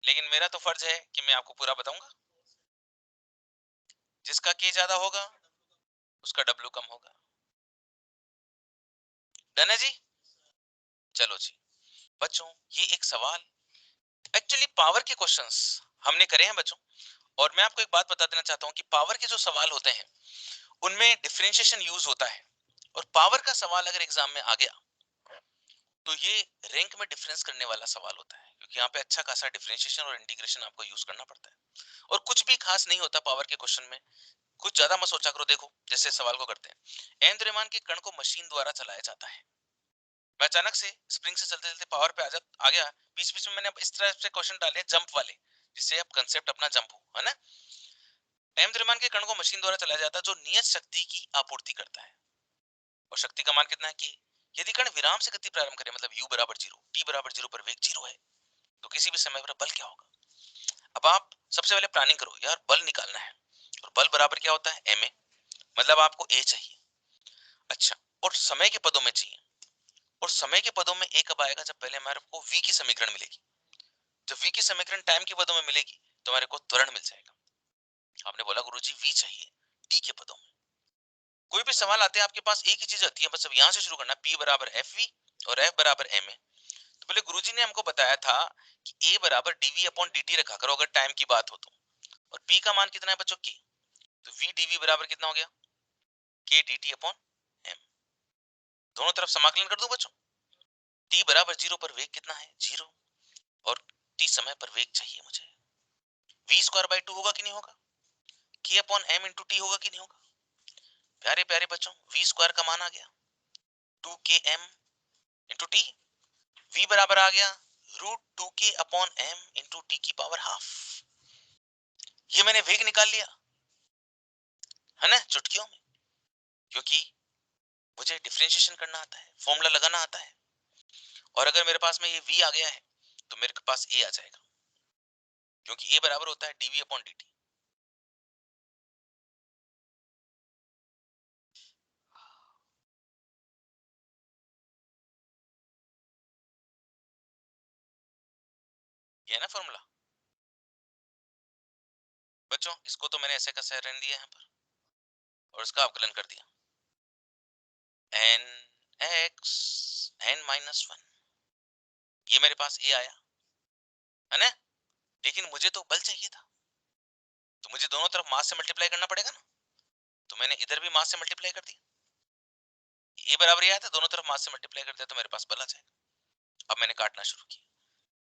लेकिन मेरा तो फर्ज है कि मैं आपको पूरा बताऊंगा। जिसका k ज्यादा होगा उसका w कम होगा। डन है जी? चलो जी बच्चों, ये एक सवाल, एक्चुअली पावर के क्वेश्चंस हमने करे हैं बच्चों। और मैं आपको एक बात बता देना चाहता हूं कि पावर के जो सवाल होते हैं उनमें डिफरेंशिएशन यूज होता है। और पावर का सवाल अगर एग्जाम में आ गया तो ये रैंक में डिफरेंस करने वाला सवाल होता है, क्योंकि यहाँ पे अच्छा खासा डिफरेंशिएशन और इंटीग्रेशन आपको यूज करना पड़ता है। और कुछ भी खास नहीं होता पावर के क्वेश्चन में, कुछ ज्यादा मत सोचा करो। देखो जैसे सवाल को करते हैं, एम द्रव्यमान के कण को मशीन द्वारा चलाया जाता है। मैं अचानक से स्प्रिंग से चलते चलते पावर पे आ गया। बीच बीच में मैंने इस तरह से क्वेश्चन डाले जंप वाले, जिससे अब कंसेप्ट अपना जंप हो, है ना। एम द्रव्यमान के कण को मशीन द्वारा चलाया जाता है जो नियत शक्ति की आपूर्ति करता है। और शक्ति का मान कितना है कि यदि कण विराम से गति प्रारंभ करे, मतलब u बराबर 0, t बराबर 0 पर वेग 0 है, तो किसी भी समय पर बल क्या होगा। अब आप सबसे पहले प्लानिंग करो यार, बल निकालना है। और बल बराबर क्या होता है, ma, मतलब आपको a चाहिए। अच्छा, और समय के पदों में चाहिए। और समय के पदों में a कब आएगा, जब पहले हमारे को v की समीकरण मिलेगी। जब v की समीकरण टाइम के पदों में मिलेगी तो हमारे को त्वरण मिल जाएगा। आपने बोला गुरुजी v चाहिए t के पदों में। कोई भी सवाल आते हैं आपके पास एक ही चीज आती है, बस अब यहाँ से शुरू करना, p बराबर fv और f बराबर ma। तो पहले गुरुजी ने हमको बताया था कि a बराबर dv अपॉन dt रखा करो अगर टाइम की बात हो तो। और p का मान कितना है बच्चों, k, तो v dv बराबर कितना हो गया, k dt अपॉन m। दोनों तरफ समाकलन कर दूं बच्चों। t बराबर 0 पर वेग कितना है, 0, और t समय पर वेग चाहिए मुझे। v स्क्वायर बाई 2 होगा कि नहीं होगा, k upon m into T होगा कि नहीं होगा। प्यारे प्यारे बच्चों, v स्क्वायर का मान आ गया 2km इंटू टी। v बराबर आ गया root 2k upon m into t की पावर हाफ। ये मैंने वेग निकाल लिया, है ना, चुटकियों में, क्योंकि मुझे डिफरेंशिएशन करना आता है, फॉर्मूला लगाना आता है। और अगर मेरे पास में ये v आ गया है तो मेरे पास a आ जाएगा, क्योंकि a बराबर होता है dv अपॉन dt। ये है ना फॉर्मूला बच्चों। इसको तो मैंने ऐसे का ऐसे रहने दिया यहाँ पर और इसका अवकलन कर दिया, n x n माइनस 1, ये मेरे पास a आया, है ना। लेकिन मुझे तो बल चाहिए था, तो मुझे दोनों तरफ मास से मल्टीप्लाई करना पड़ेगा ना। तो मैंने इधर भी मास से मल्टीप्लाई कर दिया, a बराबर ये आया था, दोनों तरफ मास से मल्टीप्लाई कर दिया तो मेरे पास बल आ जाएगा। अब मैंने काटना शुरू किया,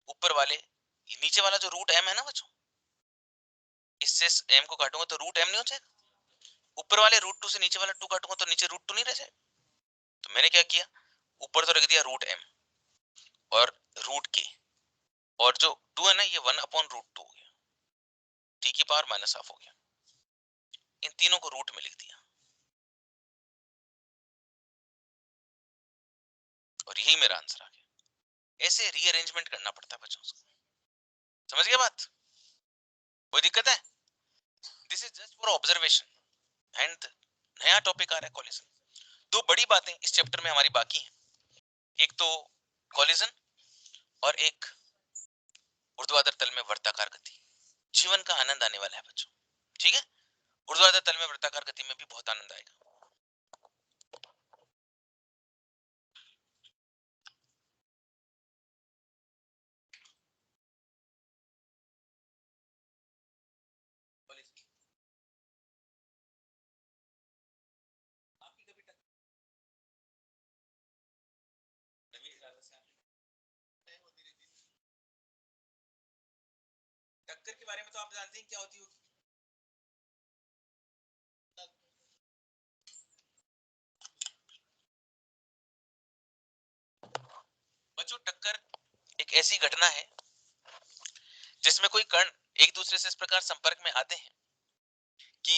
ऊपर वाले नीचे वाला जो रूट m है ना बच्चों, इससे m को काटूंगा तो रूट m नहीं हो जाएगा। ऊपर वाले रूट 2 से नीचे वाला 2 काटूंगा तो नीचे रूट 2 नहीं रह जाएगा। तो मैंने क्या किया, ऊपर तो रख दिया रूट m और रूट k, और जो 2 है ना ये 1 अपॉन रूट 2 हो गया, t की पावर माइनस हाफ हो गया। इन तीनों को रूट में लिख दिया और यही मेरा आंसर आ गया। ऐसे रीअरेंजमेंट करना पड़ता है बच्चों को, समझ गए बात, कोई दिक्कत है। This is just for observation and नया टॉपिक आ रहा है कॉलिजन। दो बड़ी बातें इस चैप्टर में हमारी बाकी हैं, एक तो कॉलिजन और एक ऊर्ध्वाधर तल में वर्ताकार गति। जीवन का आनंद आने वाला है बच्चों, ठीक है। ऊर्ध्वाधर तल में वर्ताकार गति में भी बहुत आनंद आएगा। टक्कर के बारे में तो आप जानते हैं क्या होती होगी। बच्चों टक्कर एक ऐसी घटना है जिसमें कोई कण एक दूसरे से इस प्रकार संपर्क में आते हैं कि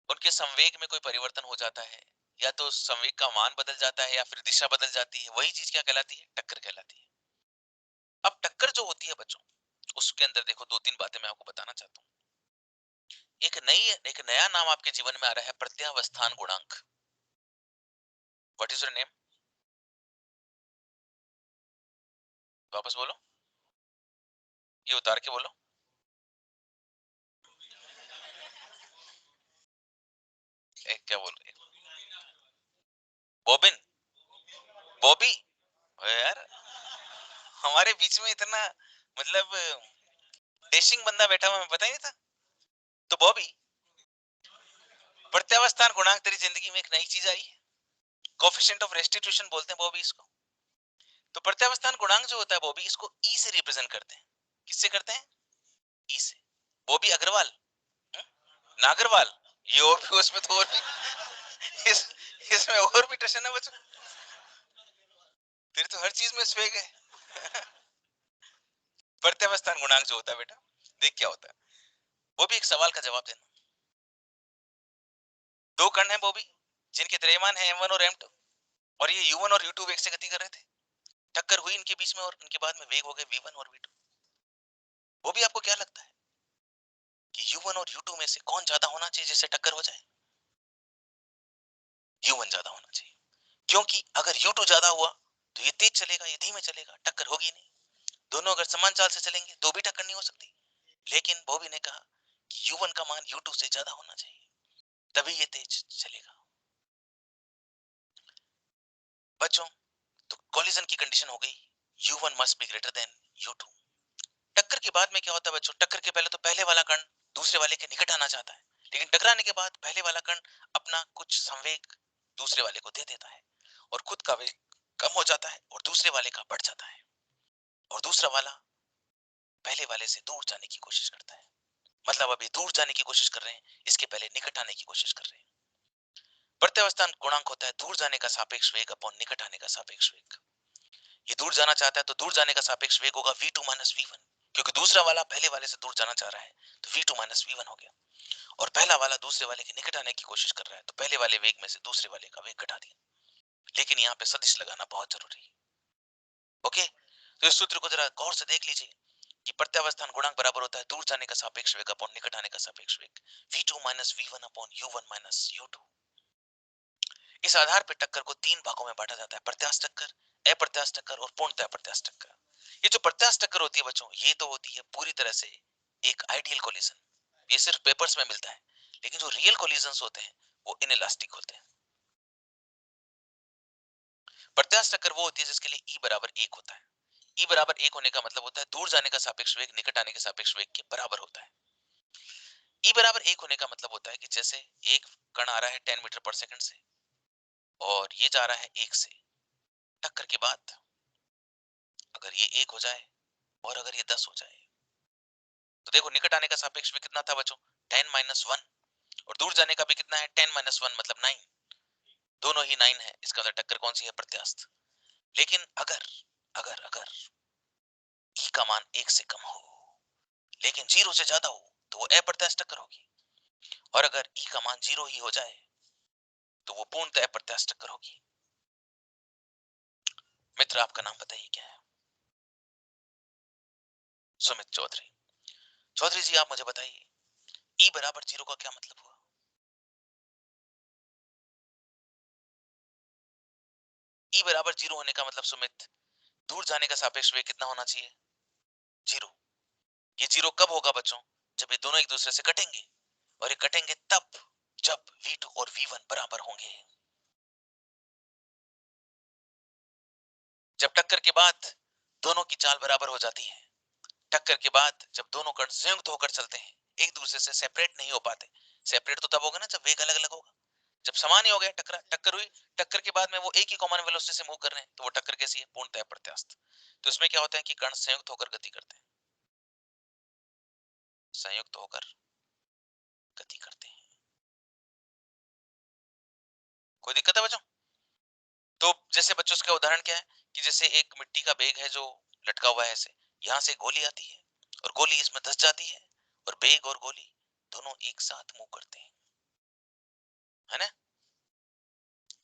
उनके संवेग में कोई परिवर्तन हो जाता है, या तो संवेग का मान बदल जाता है या फिर दिशा बदल जाती है। वही चीज क्या कहलाती है? टक्कर कहलाती है। अब टक्कर जो होती है बच्चों, उसके अंदर देखो दो तीन बातें मैं आपको बताना चाहता हूँ। एक नया नाम आपके जीवन में आ रहा है, प्रत्यावस्थान गुणांक। What is your name? वापस बोलो, ये उतार के बोलो। क्या बोल रहे? बॉबिन? बॉबी? अरे यार, हमारे बीच में इतना मतलब डेशिंग बंदा बैठा हुआ, मैं पता ही नहीं था। तो बॉबी, प्रत्यावस्थान गुणांक तेरी जिंदगी में एक नई चीज आई है। कोफिशिएंट ऑफ रेस्टिट्यूशन बोलते हैं बॉबी इसको। तो प्रत्यावस्थान गुणांक जो होता है बॉबी, इसको ई से रिप्रेजेंट करते हैं। किससे करते हैं? ई से। बॉबी अग्रवाल, नागरवाल, ये और भी, उसमें तो और भी इसमें और भी टशन है बच्चों। तेरे तो हर चीज में स्वेग है। प्रत्यावस्थान गुणांक जो होता है बेटा, देख क्या होता है। वो भी एक सवाल का जवाब देना। दो कण है वो भी, जिनके द्रव्यमान है m1 और m2, और ये u1 और u2 वेग से गति कर रहे थे। टक्कर हुई इनके बीच में और इनके बाद में वेग हो गए v1 और v2। वो भी आपको क्या लगता है कि u1 और u2 में से कौन ज्यादा होना चाहिए जिससे टक्कर हो जाए? u1 ज्यादा होना चाहिए, क्योंकि अगर u2 ज्यादा हुआ तो ये तेज चलेगा, ये धीमे चलेगा, टक्कर होगी नहीं। दोनों अगर समान चाल से चलेंगे तो भी टक्कर नहीं हो सकती। लेकिन बॉबी ने कहा कि u1 का मान u2 से ज्यादा होना चाहिए, तभी ये तेज चलेगा। बच्चों, तो कोलिजन की कंडीशन हो गई, u1 must be greater than u2। टक्कर के बाद में क्या होता है बच्चों? टक्कर के पहले तो पहले वाला कण दूसरे वाले के निकट आना चाहता है, लेकिन टकराने के बाद पहले वाला कण अपना कुछ संवेग दूसरे वाले को दे देता है और खुद का वेग कम हो जाता है और दूसरे वाले का बढ़ जाता है, और दूसरा वाला पहले वाले से दूर जाने की कोशिश करता है। मतलब अभी दूर जाने की कोशिश कर रहे हैं, इसके पहले निकट आने की कोशिश कर रहे हैं। प्रत्यावस्थान गुणांक होता है दूर जाने का सापेक्ष वेग अपॉन निकट आने का सापेक्ष वेग। ये दूर जाना चाहता है तो दूर जाने का सापेक्ष वेग होगा v2 माइनस v1, क्योंकि दूसरा वाला पहले वाले से दूर जाना चाह रहा है तो v2 माइनस v1 हो गया, और पहला वाला दूसरे वाले के निकट आने की कोशिश कर रहा है तो पहले वाले वेग में से दूसरे वाले का वेग घटा दिया। लेकिन यहाँ पे सदिश लगाना बहुत जरूरी है। ओके, तो इस सूत्र को जरा गौर से देख लीजिए कि प्रत्यावस्थान गुणांक बराबर होता है दूर जाने का सापेक्ष वेग अपॉन निकट आने का सापेक्ष वेग, v2 minus v1 upon u1 minus u2। इस आधार पर टक्कर को तीन भागों में बांटा जाता है, प्रत्यास्थ टक्कर, अप्रत्यास्थ टक्कर और पूर्णतः प्रत्यास्थ टक्कर। ये जो प्रत्यास्थ टक्कर होती है बच्चों, ये तो होती है पूरी तरह से एक आइडियल कोलिजन, ये सिर्फ पेपर्स में मिलता है। लेकिन जो रियल कोलिजन्स होते हैं वो इनइलास्टिक होते हैं। प्रत्यास्थ टक्कर वो होती है जिसके लिए E बराबर 1 होता है। E बराबर 1 होने का मतलब होता है दूर जाने का सापेक्ष वेग निकट आने के सापेक्ष वेग के बराबर होता है। E बराबर 1 होने का मतलब होता है कि जैसे एक कण आ रहा है 10 मीटर पर सेकंड से और ये जा रहा है 1 से, टक्कर के बाद अगर ये 1 हो जाए और अगर ये 10 हो जाए, तो देखो निकट आने का सापेक्ष वेग कितना था बच्चों? 10 माइनस 1, और दूर जाने का भी कितना है? 10 माइनस 1 मतलब 9। दोनों ही 9 है, इसका मतलब टक्कर कौन सी है? प्रत्यास्थ। लेकिन अगर अगर अगर E का मान 1 से कम हो लेकिन 0 से ज्यादा हो तो वो अप्रत्यास्थ टक्कर होगी, और अगर E का मान 0 ही हो जाए तो वो पूर्णतः अप्रत्यास्थ टक्कर होगी। मित्र, आपका नाम बताइए क्या है? सुमित चौधरी। चौधरी जी, आप मुझे बताइए E बराबर 0 का क्या मतलब हुआ? E बराबर 0 होने का मतलब सुमित, दूर जाने का सापेक्ष वेग कितना होना चाहिए? 0। ये 0 कब होगा बच्चों? जब ये दोनों एक दूसरे से कटेंगे, और ये कटेंगे तब जब v2 और v1 बराबर होंगे। जब टक्कर के बाद दोनों की चाल बराबर हो जाती है, टक्कर के बाद जब दोनों कण संयुक्त होकर चलते हैं, एक दूसरे से सेपरेट नहीं हो पाते। सेपरेट तो तब होगा ना जब वेग अलग अलग होगा। जब समान ही हो गया, टक्कर हुई, टक्कर के बाद में वो एक ही कॉमन वेलोसिटी से मूव कर रहे हैं, तो वो टक्कर कैसी है? पूर्णतः प्रत्यास्थ। तो इसमें क्या होता है कि कण संयुक्त होकर गति करते हैं, संयुक्त होकर गति करते हैं। कोई दिक्कत है बच्चों? तो जैसे बच्चों, इसका उदाहरण क्या है कि जैसे एक मिट्टी का बैग है जो लटका हुआ है ऐसे, यहाँ से गोली आती है और गोली इसमें धंस जाती है और बैग और गोली दोनों एक साथ मूव करते हैं, है ना।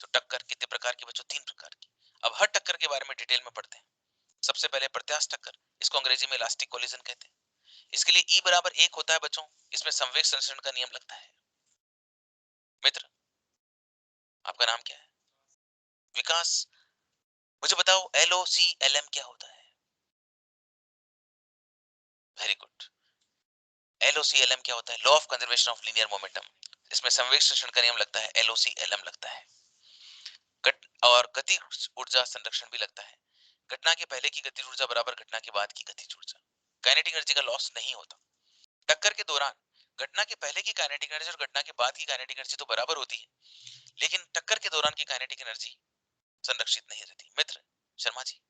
तो टक्कर कितने प्रकार की बच्चों? 3 प्रकार की। अब हर टक्कर के बारे में डिटेल में पढ़ते हैं। सबसे पहले प्रत्यास्थ टक्कर, इसको अंग्रेजी में इलास्टिक कोलिजन कहते हैं। इसके लिए E बराबर 1 होता है बच्चों, इसमें संवेग संरक्षण का नियम लगता है। मित्र, आपका नाम क्या है? विकास। मुझे बताओ LOCLM क्या होता है? Very good. LOCLM क्या होता है? Law of conservation of linear momentum. इसमें संवेग संरक्षण का नियम लगता है, LOCLM लगता है। और गति ऊर्जा संरक्षण भी लगता है। घटना के पहले की गतिज ऊर्जा बराबर घटना के बाद की गतिज ऊर्जा। काइनेटिक एनर्जी का लॉस नहीं होता। टक्कर के दौरान घटना के पहले की काइनेटिक एनर्जी और घटना के बाद की काइनेटिक एनर्जी तो बराबर होती है, लेकिन टक्कर के दौरान की काइनेटिक एनर्जी संरक्षित नहीं रहती। मित्र शर्मा जी,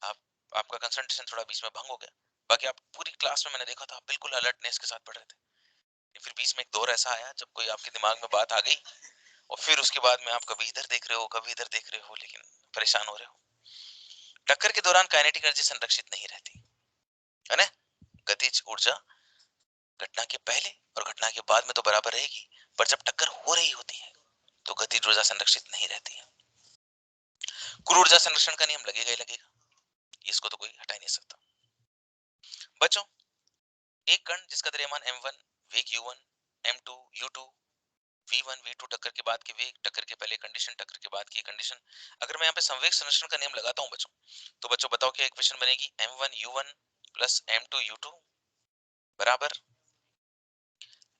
आप आपका कंसंट्रेशन थोड़ा बीच में भंग हो गया। बाकी आप पूरी क्लास में मैंने देखा था आप बिल्कुल अलर्टनेस के साथ पढ़ रहे थे। फिर बीच में एक दौर ऐसा आया जब कोई आपके दिमाग में बात आ गई और फिर उसके बाद में आप कभी इधर देख रहे हो कभी इधर देख रहे हो, लेकिन परेशान हो रहे हो। टक्कर के दौरान काइनेटिक एनर्जी संरक्षित नहीं रहती है ना। गतिज ऊर्जा घटना के पहले और घटना के बाद में तो बराबर रहेगी, पर जब टक्कर हो रही होती है तो गतिज ऊर्जा संरक्षित नहीं रहती है। कुल ऊर्जा संरक्षण का नियम लगेगा ही लगेगा, इसको तो कोई हटा ही नहीं सकता। बच्चों, एक कण जिसका द्रव्यमान m1, वेग u1, m2, u2, v1, v2, टक्कर के बाद के वेग, टक्कर के पहले कंडीशन, टक्कर के बाद की कंडीशन। अगर मैं यहाँ पे संवेग संरक्षण का नियम लगाता हूँ बच्चों, तो बच्चों बताओ क्या इक्वेशन बनेगी? m1 u1 plus m2 u2 बराबर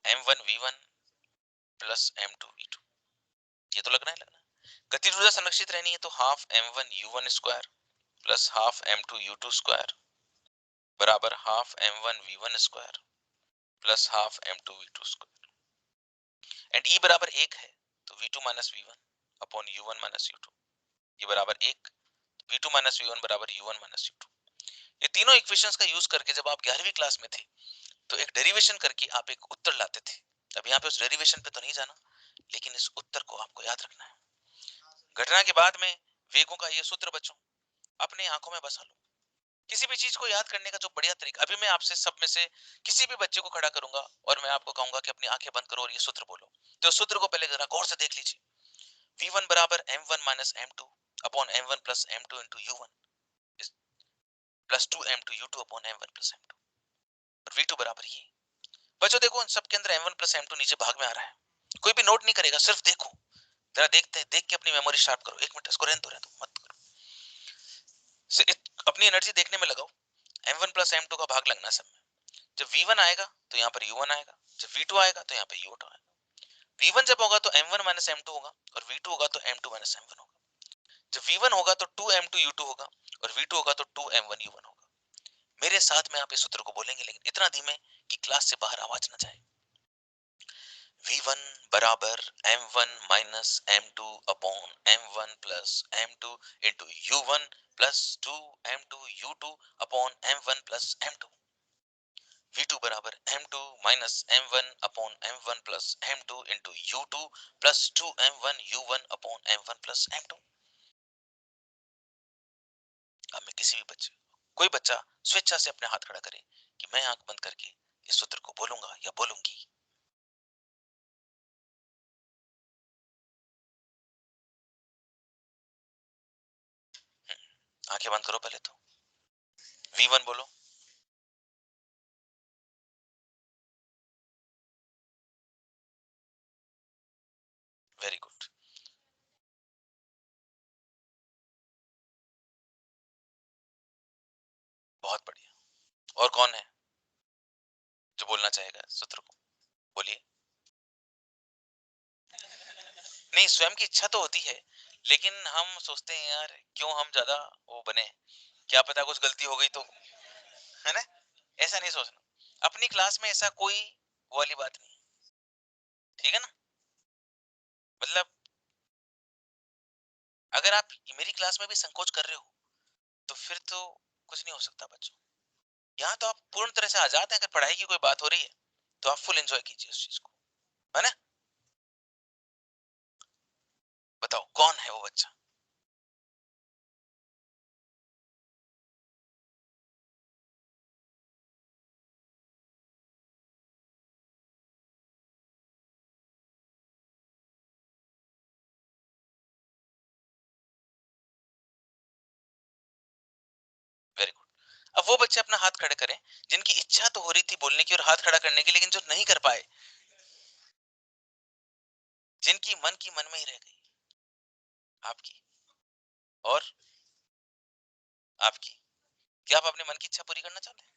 m1 v1 plus m2 v2। ये तो लगना है। गतिज ऊर्जा संरक्षित रहनी है तो half m1 u1 square plus half m2 u2 square बराबर half m1 v1 square plus half m2 v2 square. And E बराबर 1 है तो v2 minus v1 upon u1 minus u2, ये बराबर 1, v2 माइनस v1 बराबर u1 माइनस u2। ये तीनों इक्वेशंस का यूज करके जब आप 11वीं क्लास में थे तो एक डेरिवेशन करके आप एक उत्तर लाते थे। अब यहाँ पे उस डेरिवेशन पे तो नहीं जाना, लेकिन इस उत्तर को आपको याद रखना है। घटना के बाद में वेगों का ये सूत्र बच्चों अपने आंखों में बसा लो। किसी भी चीज को याद करने का जो बढ़िया तरीका, अभी मैं आपसे सब में से किसी भी बच्चे को खड़ा करूंगा और मैं आपको कहूंगा कि अपनी आंखें बंद करो और ये सूत्र बोलो, तो सूत्र को पहले जरा गौर से देख लीजिए। v1 बराबर m1 minus m2 upon m1 plus m2 into u1 plus 2 m2 u2 upon m1 plus m2, और v2 बराबर ये। बच्चों देखो इन सब के अंदर m1 प्लस m2 नीचे भाग में आ रहा है, कोई भी नोट नहीं करेगा, सिर्फ देखो जरा, देखते देख के अपनी मेमोरी शार्प करो। एक मिनट इसको रहने दो मत करो, अपनी एनर्जी देखने में लगाओ। m1 प्लस m2 का भाग लगना सब में। जब v1 आएगा तो यहाँ पर u1 आएगा, जब v2 आएगा तो यहाँ पे u2 आएगा। v1 जब होगा तो m1 माइनस m2 होगा और v2 होगा तो m2 माइनस m1 होगा। जब v1 होगा तो 2m2 u2 होगा और v2 होगा तो 2m1 u1 होगा। मेरे साथ में आप इस सूत्र को बोलेंगे, लेकिन इतना धीमे कि क्लास से बाहर आवाज ना जाए। v1 बराबर m1 minus m2 upon m1 plus m2 into u1 plus 2m2 u2 upon m1 plus m2। v2 बराबर m2 minus m1 upon m1 plus m2 into u2 plus 2m1 u1 upon m1 plus m2। अब मैं किसी भी बच्चे, कोई बच्चा स्वेच्छा से अपने हाथ खड़ा करे कि मैं आंख बंद करके इस सूत्र को बोलूंगा या बोलूंगी। आंखें बंद करो पहले तो, v1 बोलो। वेरी गुड, बहुत बढ़िया। और कौन है जो बोलना चाहेगा सूत्र को? बोलिए। नहीं, स्वयं की इच्छा तो होती है, लेकिन हम सोचते हैं यार क्यों हम ज्यादा वो बने, क्या पता कुछ गलती हो गई तो, है ना। ऐसा नहीं सोचना, अपनी क्लास में ऐसा कोई वो वाली बात नहीं, ठीक है ना। मतलब अगर आप मेरी क्लास में भी संकोच कर रहे हो तो फिर तो कुछ नहीं हो सकता बच्चों। यहाँ तो आप पूर्ण तरह से आजाद हैं, अगर पढ़ाई की कोई बात हो रही है तो आप फुल एंजॉय कीजिए उस चीज को, है ना। बताओ कौन है वो बच्चा? अब वो बच्चे अपना हाथ खड़ा करें जिनकी इच्छा तो हो रही थी बोलने की और हाथ खड़ा करने की, लेकिन जो नहीं कर पाए, जिनकी मन की मन में ही रह गई। आपकी और आपकी, क्या आप अपने मन की इच्छा पूरी करना चाहते हैं?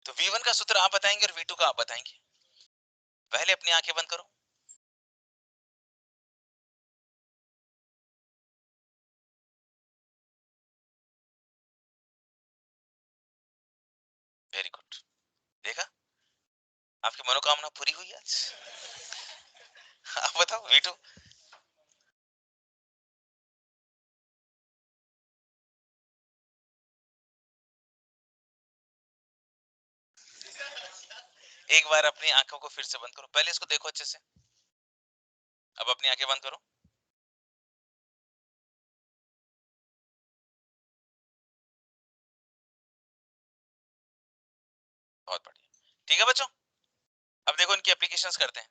तो V1 का सूत्र आप बताएंगे और V2 का आप बताएंगे। पहले अपनी आंखें बंद करो। Very good. देखा, आपकी मनोकामना पूरी हुई आज। आप बताओ V2। एक बार अपनी आंखों को फिर से बंद करो, पहले इसको देखो अच्छे से। अब अपनी आंखें बंद करो। बहुत बढ़िया, ठीक है बच्चों। अब देखो इनकी एप्लीकेशंस करते हैं।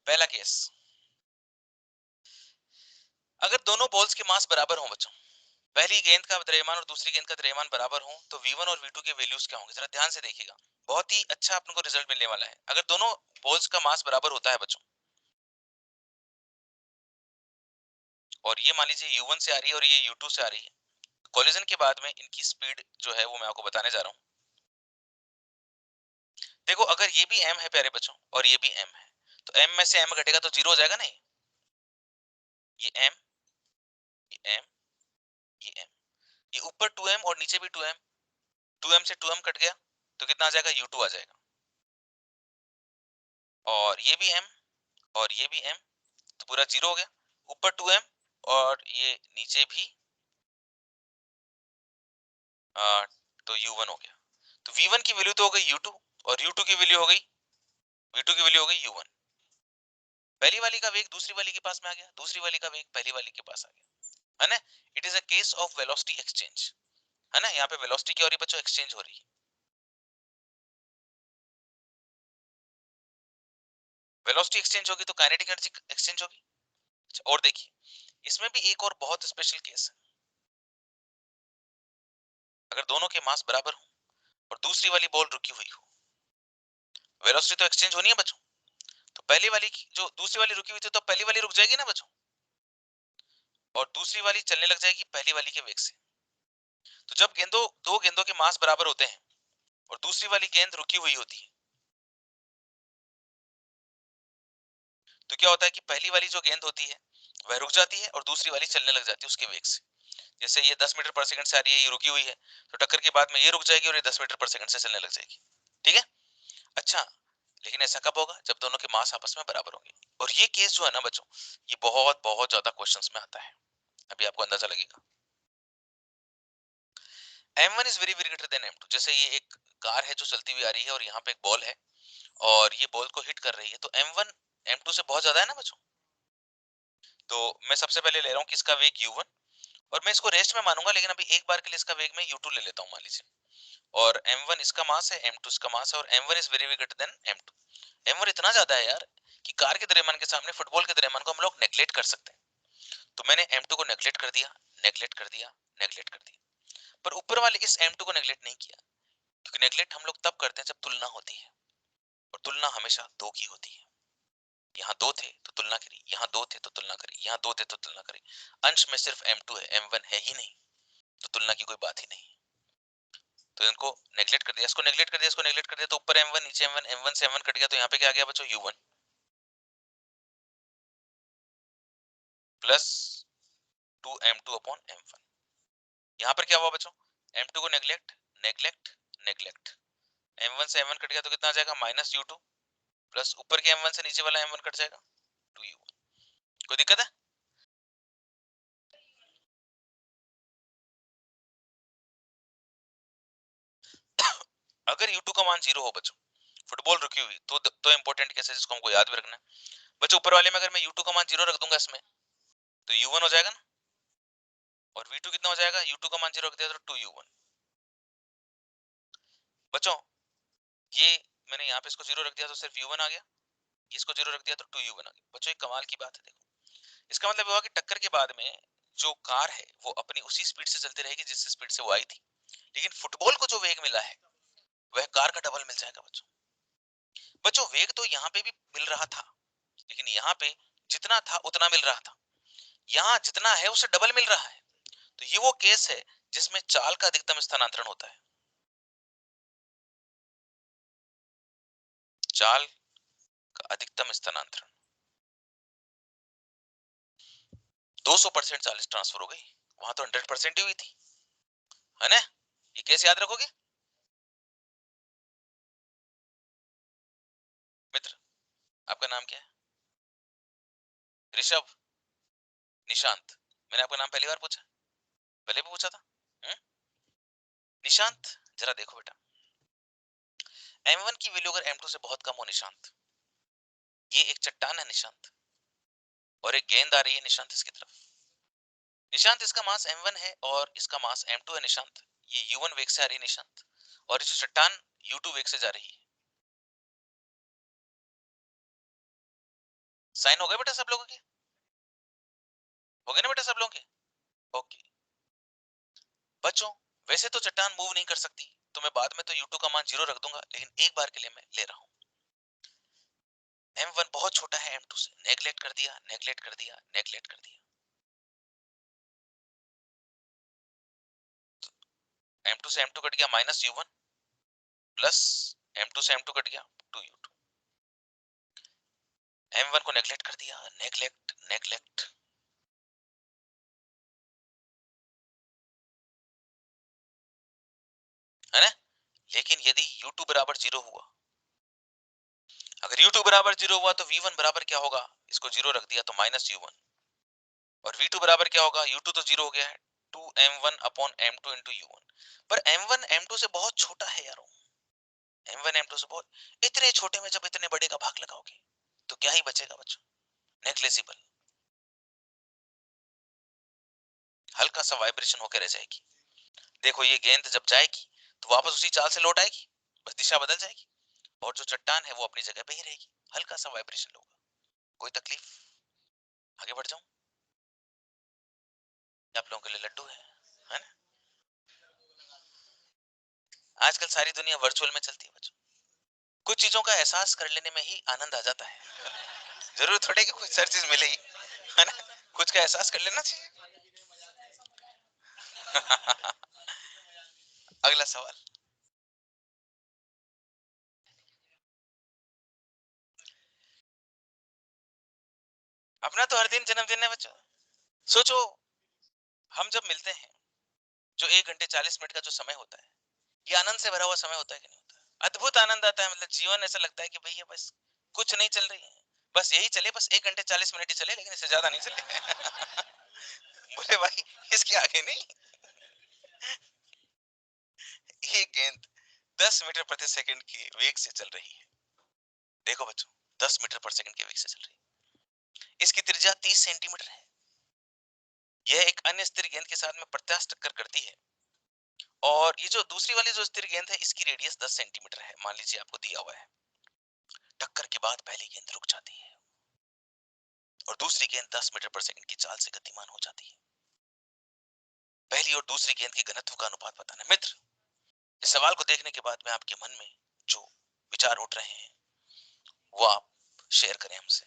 पहला केस, अगर दोनों बॉल्स के मास बराबर हों बच्चों, पहली गेंद का द्रव्यमान और दूसरी गेंद का द्रव्यमान बराबर हो, तो V1 और V2 के वैल्यूज क्या होंगे, जरा ध्यान से देखिएगा। बहुत ही अच्छा अपन को रिजल्ट मिलने वाला है। अगर दोनों बॉल्स का मास बराबर होता है बच्चों, और ये मान लीजिए U1 से आ रही है और ये U2 से आ रही है, कोलिजन के बाद में इनकी स्पीड जो है वो मैं आपको बताने जा रहा हूँ। देखो, अगर ये भी m है प्यारे बच्चों और ये भी m है, तो m में से m घटेगा तो 0 हो जाएगा नहीं। ये m, ये m, ये m, ये ऊपर 2m और नीचे भी 2m, 2m से 2m कट गया तो कितना आ जाएगा, U2 आ जाएगा। और ये भी m और ये भी m, तो पूरा 0 हो गया। ऊपर 2m और ये नीचे भी तो U1 हो गया। तो V1 की वैल्यू तो हो गई U2 और U2 की वैल्यू हो गई V2 की वैल्यू हो गई U1। पहली वाली का वेग दूसरी वाली के पास में आ गया, दूसरी वाली का वेग पहली वाली के पास आ गया, है ना। It is a case of velocity exchange, है ना। यहाँ पे वेलोसिटी क्या हो रही है बच्चों, एक्सचेंज हो रही है। वेलोसिटी एक्सचेंज होगी तो काइनेटिक एनर्जी एक्सचेंज होगी। अच्छा, और देखिए इसमें भी एक और बहुत स्पेशल केस है। अगर दोनों के मास बराबर हो और दूसरी वाली बॉल रुकी हुई हो, वेलोसिटी तो एक्सचेंज होनी है बच्चों। तो पहली वाली की जो दूसरी वाली रुकी हुई थी, तो पहली वाली रुक जाएगी ना बच्चों, और दूसरी वाली चलने लग जाएगी पहली वाली के वेग से। तो जब दो गेंदों के मास बराबर होते हैं और दूसरी वाली गेंद रुकी हुई होती है, तो क्या होता है कि पहली वाली जो गेंद होती है वह रुक जाती है और दूसरी वाली चलने लग जाती है उसके वेग से। जैसे ये 10 मीटर पर सेकंड से आ रही है, ये रुकी हुई है, तो टक्कर के बाद में ये रुक जाएगी और ये 10 मीटर पर सेकंड से चलने लग जाएगी। ठीक है। अच्छा, लेकिन ऐसा कब होगा, जब दोनों के मास आपस में बराबर होंगे। और ये केस जो है ना बच्चों, ये बहुत बहुत ज्यादा क्वेश्चंस में आता है, अभी आपको अंदाजा लगेगा। M1 is very very greater than M2। जैसे ये एक कार है जो चलती हुई आ रही है और यहाँ पे एक बॉल है और ये बॉल को हिट कर रही है, तो M1 M2 से बहुत ज्यादा है ना बच्चों। तो मैं सबसे पहले ले रहा हूँ किसका वेग U1, और मैं इसको रेस्ट में मानूंगा, लेकिन अभी एक बार के लिए इसका वेग मैं U2 ले लेता हूँ मान लीजिए। और M1 इसका मास है, M2 इसका मास है, और M1 is very very greater than M2। M1 इतना ज्यादा है यार कि कार के द्रव्यमान के सामने फुटबॉल के द्रव्यमान को हम लोग नेग्लेक्ट कर सकते हैं। तो मैंने M2 को नेग्लेक्ट कर दिया, नेग्लेक्ट कर दिया, नेग्लेक्ट कर दिया, पर ऊपर वाले इस M2 को नेग्लेक्ट नहीं किया, क्योंकि नेग्लेक्ट हम लोग तब करते हैं जब तुलना होती है, और तुलना हमेशा दो की होती है। यहाँ दो थे तो तुलना करी, यहाँ दो थे तो तुलना करी, यहाँ दो थे तो तुलना करी। अंश में सिर्फ M2 है, M1 है ही नहीं, तो तुलना की कोई बात ही नहीं। तो इनको नेग्लेक्ट कर दिया, इसको नेग्लेक्ट कर दिया, इसको नेग्लेक्ट कर दिया, तो ऊपर M1 नीचे M1, M1 से M1 कट गया, तो यहाँ पे क्या आ गया बच्चों, U1 plus 2M2 upon M1। यहाँ पर क्या हुआ बच्चों, M2 को नेग्लेक्ट, नेग्लेक्ट, नेग्लेक्ट, M1 से M1 कट गया तो कितना आ जाएगा, माइनस U2, प्लस ऊपर के M1 से नीचे वाला M1 कट जाएगा, 2U1। कोई दिक्कत है? अगर U2 का मान 0 हो बच्चों, फुटबॉल रुकी हुई, तो इंपॉर्टेंट केस है जिसको हमको याद भी रखना है बच्चों। ऊपर वाले में अगर मैं U2 का मान 0 रख दूंगा इसमें, तो U1 हो जाएगा ना, और V2 कितना हो जाएगा, U2 का मान 0 रख दिया तो 2U1। बच्चों ये मैंने यहाँ पे इसको 0 रख दिया तो सिर्फ U1 आ गया, इसको 0 रख दिया तो 2U1 आ गया। बच्चों एक कमाल की बात है, देखो इसका मतलब हुआ कि टक्कर के बाद में जो कार है वो अपनी उसी स्पीड से चलती रहेगी जिस स्पीड से वो आई थी। लेकिन फुटबॉल को जो वेग मिला है वह कार का डबल मिल जाएगा बच्चों। बच्चों वेग तो यहाँ पे भी मिल रहा था, लेकिन यहाँ पे जितना था उतना मिल रहा था, यहाँ जितना है उससे डबल मिल रहा है। तो ये वो केस है जिसमें चाल का अधिकतम स्थानांतरण होता है। चाल का अधिकतम स्थानांतरण 200% चाल ट्रांसफर हो गई, वहां तो 100% ही हुई थी, है ना? ये कैसे याद रखोगे मित्र? आपका नाम क्या है? ऋषभ? निशांत? मैंने आपका नाम पहली बार पूछा? पहले भी पूछा था? हुँ? निशांत, जरा देखो बेटा, m1 की वैल्यू अगर m2 से बहुत कम हो निशांत, ये एक चट्टान है निशांत, और एक गेंद आ रही है निशांत इसकी तरफ। निशांत, इसका मास m1 है और इसका मास m2 है निशांत। ये u1 वेग से आ रही है निशांत, और ये जो चट्टान u2 वेग से जा रही है। साइन हो गए बेटा सब लोगों के? हो गए ना बेटा सब लोगों के? ओके। बच्चों, वैसे तो चट्टान मूव नहीं कर सकती, तो मैं बाद में तो u2 का मान 0 रख दूंगा, लेकिन एक बार के लिए मैं ले रहा हूं। m1 बहुत छोटा है m2 से, नेगलेक्ट कर दिया, नेगलेक्ट कर दिया, नेगलेक्ट कर दिया। m2 से m2 कट गया, माइनस u1 प्लस m2 से m2 कट गया 2u2। m1 को नेगलेक्ट कर दिया, नेगलेक्ट नेगलेक्ट, है ना? लेकिन यदि u2 बराबर 0 हुआ, अगर u2 बराबर 0 हुआ तो v1 बराबर क्या होगा? इसको 0 रख दिया तो माइनस u1, और v2 बराबर क्या होगा? u2 तो 0 हो गया है, 2m1 upon m2 into u1। पर m1 m2 से बहुत छोटा है यारो, m1 m2 से बहुत, इतने छोटे में जब इतने बड़े का भाग लगाओगे तो क्या ही बचेगा बच्चों? नेग्लेजिबल, हल्का सा वाइब्रेशन होकर रह जाएगी। देखो ये गेंद जब जाएगी तो वापस उसी चाल से लौट आएगी, बस दिशा बदल जाएगी, और जो चट्टान है वो अपनी जगह पे ही रहेगी, हल्का सा वाइब्रेशन होगा। कोई तकलीफ? आगे बढ़ जाऊं? आप लोगों के लिए लड्डू है ना? आजकल सारी दुनिया वर्चुअल में चलती है बच्चों, कुछ चीजों का एहसास कर लेने में ही आनंद आ जाता है। जरूर थोड़े कि कुछ हर चीज मिलेगी, है ना? कुछ का एहसास कर लेना चाहिए। अगला सवाल। अपना तो हर दिन जन्मदिन है बच्चों। सोचो, हम जब मिलते हैं, जो 1 घंटे 40 मिनट का जो समय होता है, ये आनंद से भरा हुआ समय होता है कि नहीं होता? अद्भुत आनंद आता है, मतलब जीवन ऐसा लगता है कि भैया बस कुछ नहीं चल रही है, बस यही चले, बस 1 घंटे 40 मिनट ही चले, लेकिन इससे ज्यादा नहीं चले। बोले भाई इसके आगे नहीं। ये गेंद 10 मीटर प्रति सेकंड की वेग से चल रही है। देखो बच्चों, 10 मीटर पर सेकंड के वेग से चल रही है, इसकी त्रिज्या 30 सेंटीमीटर है। यह एक अन्य स्थिर गेंद के साथ में प्रत्यास्थ टक्कर करती है, और ये जो दूसरी वाली जो स्थिर गेंद है इसकी रेडियस 10 सेंटीमीटर है, मान लीजिए आपको दिया हुआ है। टक्कर के बाद पहली गेंद रुक जाती है और दूसरी गेंद 10 मीटर पर सेकंड की चाल से गतिमान हो जाती है। पहली और दूसरी गेंद के घनत्व का अनुपात बताना। मित्र, इस सवाल को देखने के बाद में आपके मन में जो विचार उठ रहे हैं वो आप शेयर करें हमसे।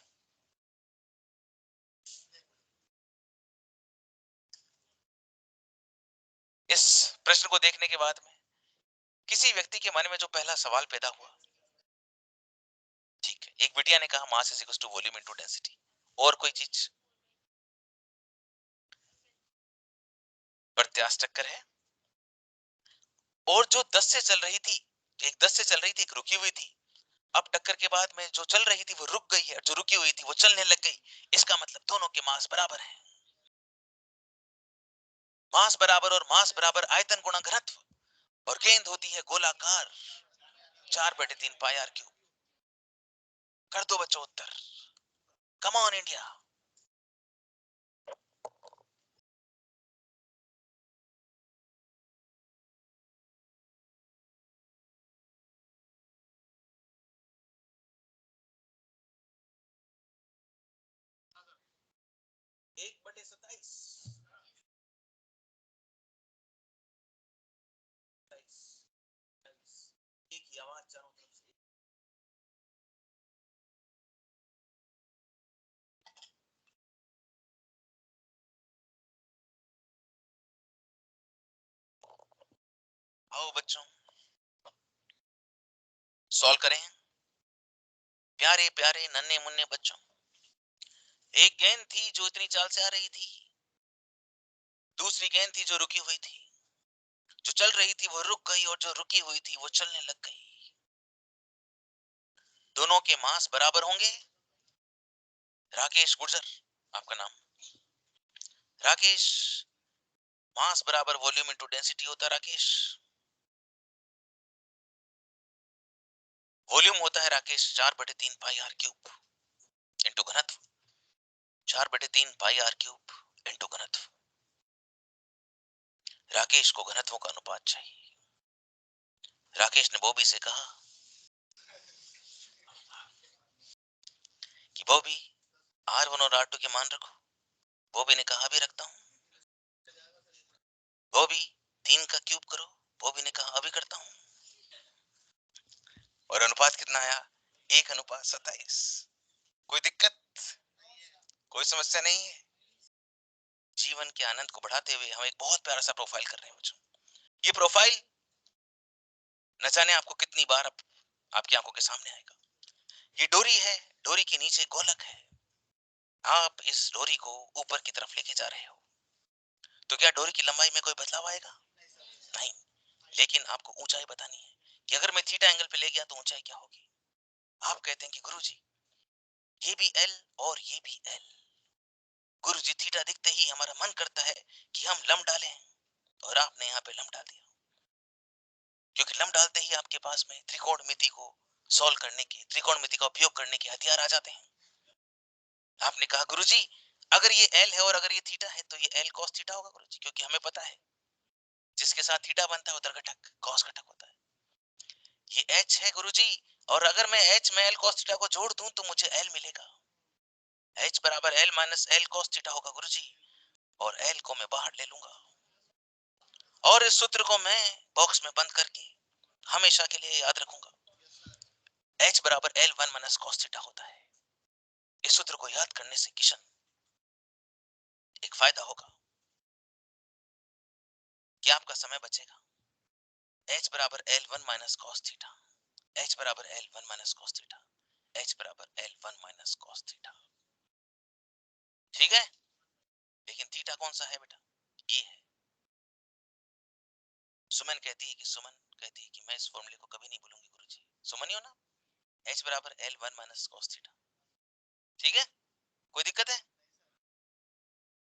इस प्रश्न को देखने के बाद में किसी व्यक्ति के मन में जो पहला सवाल पैदा हुआ, ठीक है, एक बिटिया ने कहा mass is equal to volume into density, और कोई चीज? प्रत्यास्थ टक्कर है, और जो 10 से चल रही थी, एक 10 से चल रही थी, एक रुकी हुई थी, अब टक्कर के बाद में जो चल रही थी वो रुक गई है, जो रुकी हुई थी वो चलने लग गई। इसका मतलब दोनों के मास बराबर है। मास बराबर और मास बराबर आयतन गुणा घनत्व, और गेंद होती है गोलाकार, 4/3 पाई r क्यूब। कर दो बच्चों उत्तर, कम ऑन इंडिया। आओ बच्चों, सॉल्व करें। प्यारे प्यारे नन्हे मुन्ने बच्चों, एक गेंद थी जो इतनी चाल से आ रही थी, दूसरी गेंद थी जो रुकी हुई थी, जो चल रही थी वो रुक गई और जो रुकी हुई थी वो चलने लग गई। दोनों के मास बराबर होंगे। राकेश गुर्जर आपका नाम। राकेश, मास बराबर वॉल्यूम इनटू डेंसिटी होता है राकेश। वॉल्यूम होता है राकेश 4/3 पाई आर क्यूब इंटू घनत्व। 4/3 पाई आर क्यूब इंटू घनत्व। राकेश को घनत्वों का अनुपात चाहिए। राकेश ने बॉबी से कहा कि बॉबी, R1 और R2 के मान रखो। बॉबी ने कहा, भी रखता हूं। बॉबी, 3 का क्यूब करो। बॉबी ने कहा, अभी करता हूं। और अनुपात कितना आया? 1:27। कोई दिक्कत? कोई समस्या नहीं है? जीवन के आनंद को बढ़ाते हुए हम एक बहुत प्यारा सा प्रोफाइल कर रहे हैं बच्चों। ये प्रोफाइल न जाने आपको कितनी बार आपकी आंखों के सामने आएगा। ये डोरी है, डोरी के नीचे गोलक है। आप इस डोरी को ऊपर की तरफ लेके जा रहे हो, तो क्या डोरी की लंबाई में कोई बदलाव आएगा? नहीं। लेकिन आपको ऊंचाई बतानी है कि अगर मैं थीटा एंगल पे ले गया तो ऊंचाई क्या होगी। आप कहते हैं कि गुरुजी, ये भी एल और ये भी एल। गुरुजी, थीटा दिखते ही हमारा मन करता है कि हम लंब डालें, और आपने यहाँ पे लंब डाल दिया, क्योंकि लंब डालते ही आपके पास में त्रिकोणमिति को सॉल्व करने के, त्रिकोणमिति का उपयोग करने के हथियार आ जाते हैं। आपने कहा, गुरुजी, अगर ये एल है और अगर ये थीटा है तो ये एल कॉस थीटा होगा गुरुजी, क्योंकि हमें पता है जिसके साथ थीटा बनता है उधर घटक कॉस घटक होता है। ये एच है गुरुजी, और अगर मैं एच में एल कॉस थीटा को जोड़ दूं तो मुझे एल मिलेगा। एच बराबर L minus L cos theta होगा गुरुजी, और एल को मैं बाहर ले लूंगा, और इस सूत्र को मैं बॉक्स में बंद करके हमेशा के लिए याद रखूंगा। एच बराबर L one minus cos theta होता है। इस सूत्र को याद करने से किशन एक फायदा होगा कि आपका समय बचेगा। एच बराबर L one minus cos theta, H बराबर L one minus cos theta, H बराबर L one minus cos theta. ठीक है? लेकिन थीटा कौन सा है बेटा? ये है। सुमन कहती है कि मैं इस फॉर्मूले को कभी नहीं भूलूंगी गुरुजी। सुमन ही हो ना? एच बराबर L one minus cos theta. ठीक है? कोई दिक्कत है?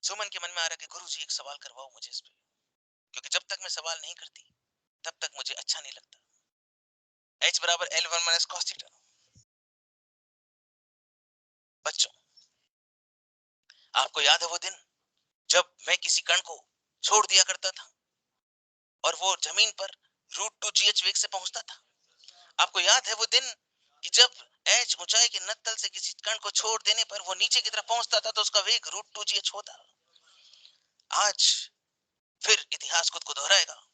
सुमन के मन में आ रहा है कि गुरुजी एक सवाल करवाओ मुझे इस पे, क्योंकि जब तक मैं सवाल नहीं करती तब तक मुझे अच्छा नहीं लगता। एच बराबर L one minus cos theta. बच्चों, आपको याद है वो दिन जब मैं किसी कण को छोड़ दिया करता था और वो जमीन पर √2gh वेग से पहुंचता था? आपको याद है वो दिन कि जब h ऊंचाई के नत्तल से किसी कण को छोड़ देने पर वो नीचे की तरफ पहुंचता था तो उसका वेग √2gh होता? आज फिर इतिहास खुद को दोहराएगा,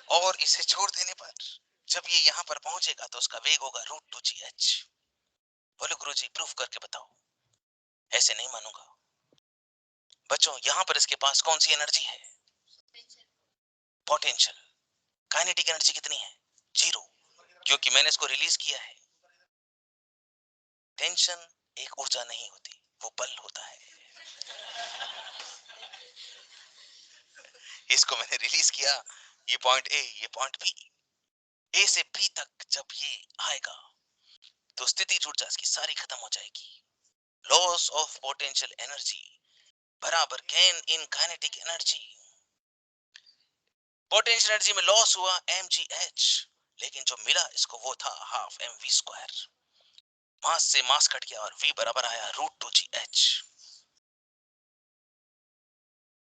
और इसे छोड़ देने पर जब ये यहाँ पर पहुंचेगा तो उसका वेग होगा √2gh। बोलो गुरुजी, प्रूफ करके बताओ। ऐसे नहीं मानूंगा। बच्चों, यहाँ पर इसके पास कौन सी एनर्जी है? पोटेंशियल। काइनेटिक एनर्जी कितनी है? 0, क्योंकि मैंने इसको रिलीज किया है। टेंशन एक ऊर्जा नहीं होती, वो बल होता है। इसको मैंने रिलीज किया, ये पॉइंट ए, ये पॉइंट बी। ए से बी तक जब ये आएगा तो स्थिति ऊर्जा की सारी खत्म हो जाएगी। लॉस ऑफ पोटेंशियल एनर्जी बराबर gain in kinetic energy. Potential energy में लॉस हुआ mgh, लेकिन जो मिला इसको वो था हाफ mv²। मास से मास कट गया और v बराबर आया √2gh।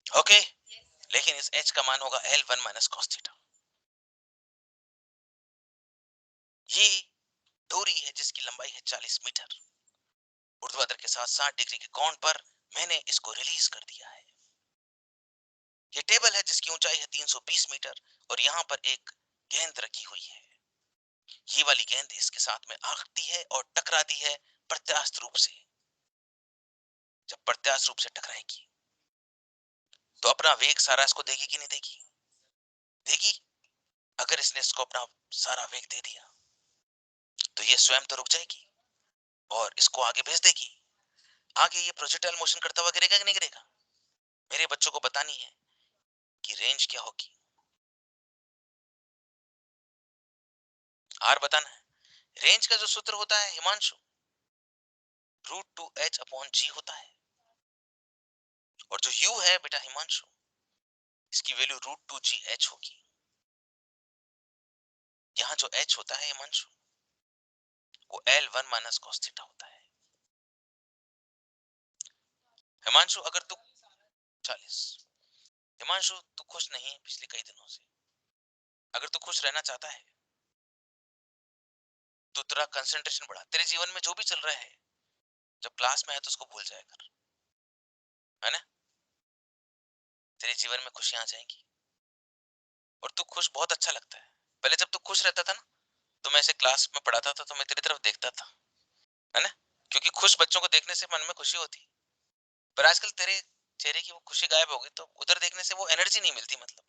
ओके, लेकिन इस h का मान होगा L1 माइनस कॉस थीटा। ये डोरी है जिसकी लंबाई है 40 मीटर। ऊर्ध्वाधर के साथ 60 डिग्री के कोण पर मैंने इसको रिलीज कर दिया है। ये टेबल है जिसकी ऊंचाई है 320 मीटर, और यहाँ पर एक गेंद रखी हुई है। ये वाली गेंद इसके साथ में आती है और टकराती है प्रत्यास्थ रूप से। जब प्रत्यास्थ रूप से टकराएगी तो अपना वेग सारा इसको देगी कि नहीं देगी? देगी। अगर इसने इसको अपना सारा वेग दे दिया तो ये स्वयं तो रुक जाएगी और इसको आगे भेज देगी। आगे ये प्रोजेक्टाइल मोशन करता हुआ गिरेगा कि नहीं गिरेगा? मेरे बच्चों को बतानी है कि रेंज क्या होगी। आर बताना है। रेंज का जो सूत्र होता है हिमांशु, √2h/g होता है। और जो u है बेटा हिमांशु, इसकी वैल्यू √2gh होगी। यहां जो h होता है हिमांशु, वो L1 - cos थीटा होता है। हिमांशु अगर तू 40, हिमांशु तू खुश नहीं है पिछले कई दिनों से। अगर तू खुश रहना चाहता है तो तेरा कंसंट्रेशन बढ़ा। तेरे जीवन में जो भी चल रहा है, जब क्लास में है तो उसको भूल जाया कर, है ना? तेरे जीवन में खुशियां आ जाएंगी और तू खुश बहुत अच्छा लगता है। पहले जब तू खुश रहता था ना, तो मैं ऐसे क्लास में पढ़ाता था तो मैं तेरी तरफ देखता था, है ना? क्योंकि खुश बच्चों को देखने से मन में खुशी होती। पर आजकल तेरे चेहरे की वो खुशी गायब हो गई, तो उधर देखने से वो एनर्जी नहीं मिलती। मतलब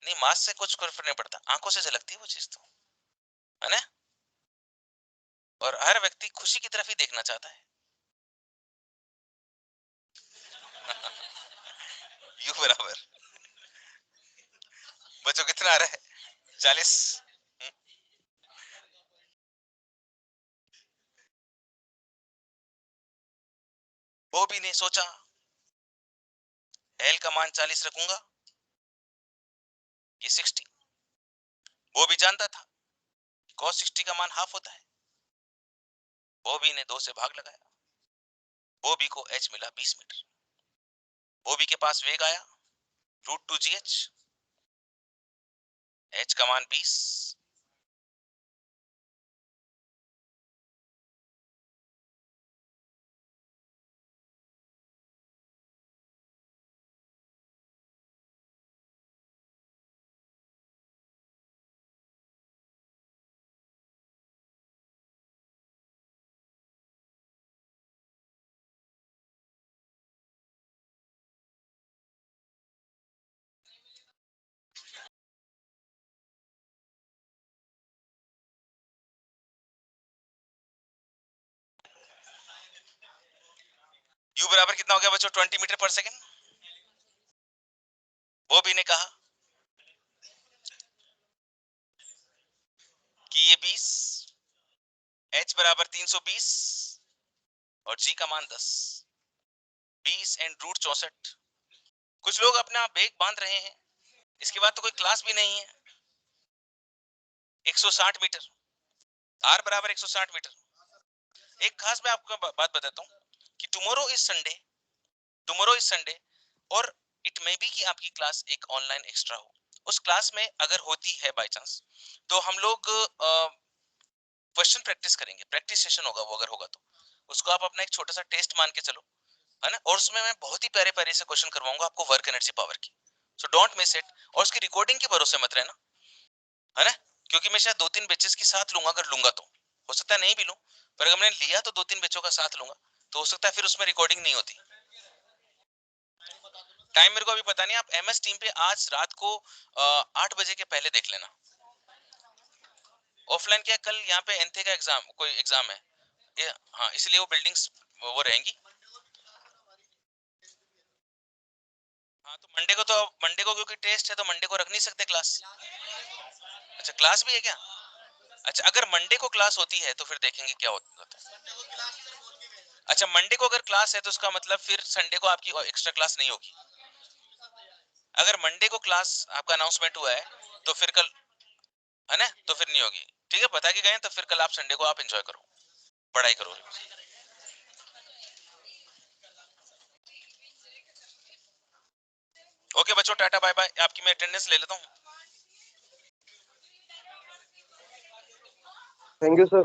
नहीं, मास्क से कुछ फर्क नहीं पड़ता, आंखों से झलकती है वो चीज तो, है ना? और हर व्यक्ति खुशी की तरफ ही देखना चाहता है। यू बराबर। बच्चों कितना आ रहा है? 40। वो भी नहीं सोचा एल का मान 40 रखूंगा, ये 60। वो भी जानता था cos 60 का मान हाफ होता है। बॉबी ने 2 से भाग लगाया। बॉबी को h मिला 20 मीटर। बॉबी के पास वेग आया √2gh, h का मान 20। u बराबर कितना हो गया बच्चों? 20 मीटर पर सेकेंड। बॉबी ने कहा कि ये 20, h बराबर 320 और g का मान 10। 20 एंड √64। कुछ लोग अपना बेग बांध रहे हैं, इसके बाद तो कोई क्लास भी नहीं है। 160 मीटर, r बराबर 160 मीटर। एक खास मैं आपको बात बताता हूँ कि टुमारो इज संडे और इट मे बी कि आपकी क्लास एक ऑनलाइन एक्स्ट्रा हो। उस क्लास में अगर होती है बाय चांस, तो हम लोग क्वेश्चन प्रैक्टिस करेंगे। प्रैक्टिस सेशन होगा वो, अगर होगा तो उसको आप अपना एक छोटा सा टेस्ट मान के चलो, है ना? और उसमें मैं बहुत ही प्यारे प्यारे से क्वेश्चन करवाऊंगा आपको वर्क एनर्जी पावर की। So don't miss it. और उसकी रिकॉर्डिंग के भरोसे मत रहना, है ना? क्योंकि मैं शायद 2-3 बैचेस के साथ लूंगा, अगर लूंगा तो हो सकता है नहीं भी लूं, पर अगर मैंने लिया तो 2-3 बैचों का साथ लूंगा, तो हो सकता है फिर उसमें रिकॉर्डिंग नहीं होती। टाइम मेरे को अभी पता नहीं। आप एमएस टीम पे आज रात को 8 बजे के पहले देख लेना। ऑफलाइन क्या, कल यहाँ पे एनथे का एग्जाम, कोई एग्जाम है ये, हाँ, इसलिए वो बिल्डिंग्स वो रहेंगी। हाँ तो मंडे को क्योंकि टेस्ट है तो मंडे को रख नहीं सकते क्लास। अच्छा क्लास भी है क्या? अच्छा अगर मंडे को क्लास होती है तो फिर देखेंगे क्या होता है। अच्छा मंडे को अगर क्लास है तो उसका मतलब फिर संडे को आपकी एक्स्ट्रा क्लास नहीं होगी। अगर मंडे को क्लास आपका अनाउंसमेंट हुआ है तो फिर कल, है ना, तो फिर नहीं होगी। ठीक है, बता के गए तो फिर कल आप संडे को आप एंजॉय करो, पढ़ाई करो। ओके बच्चों, टाटा बाय बाय। आपकी मैं अटेंडेंस ले लेता हूँ। Thank you sir.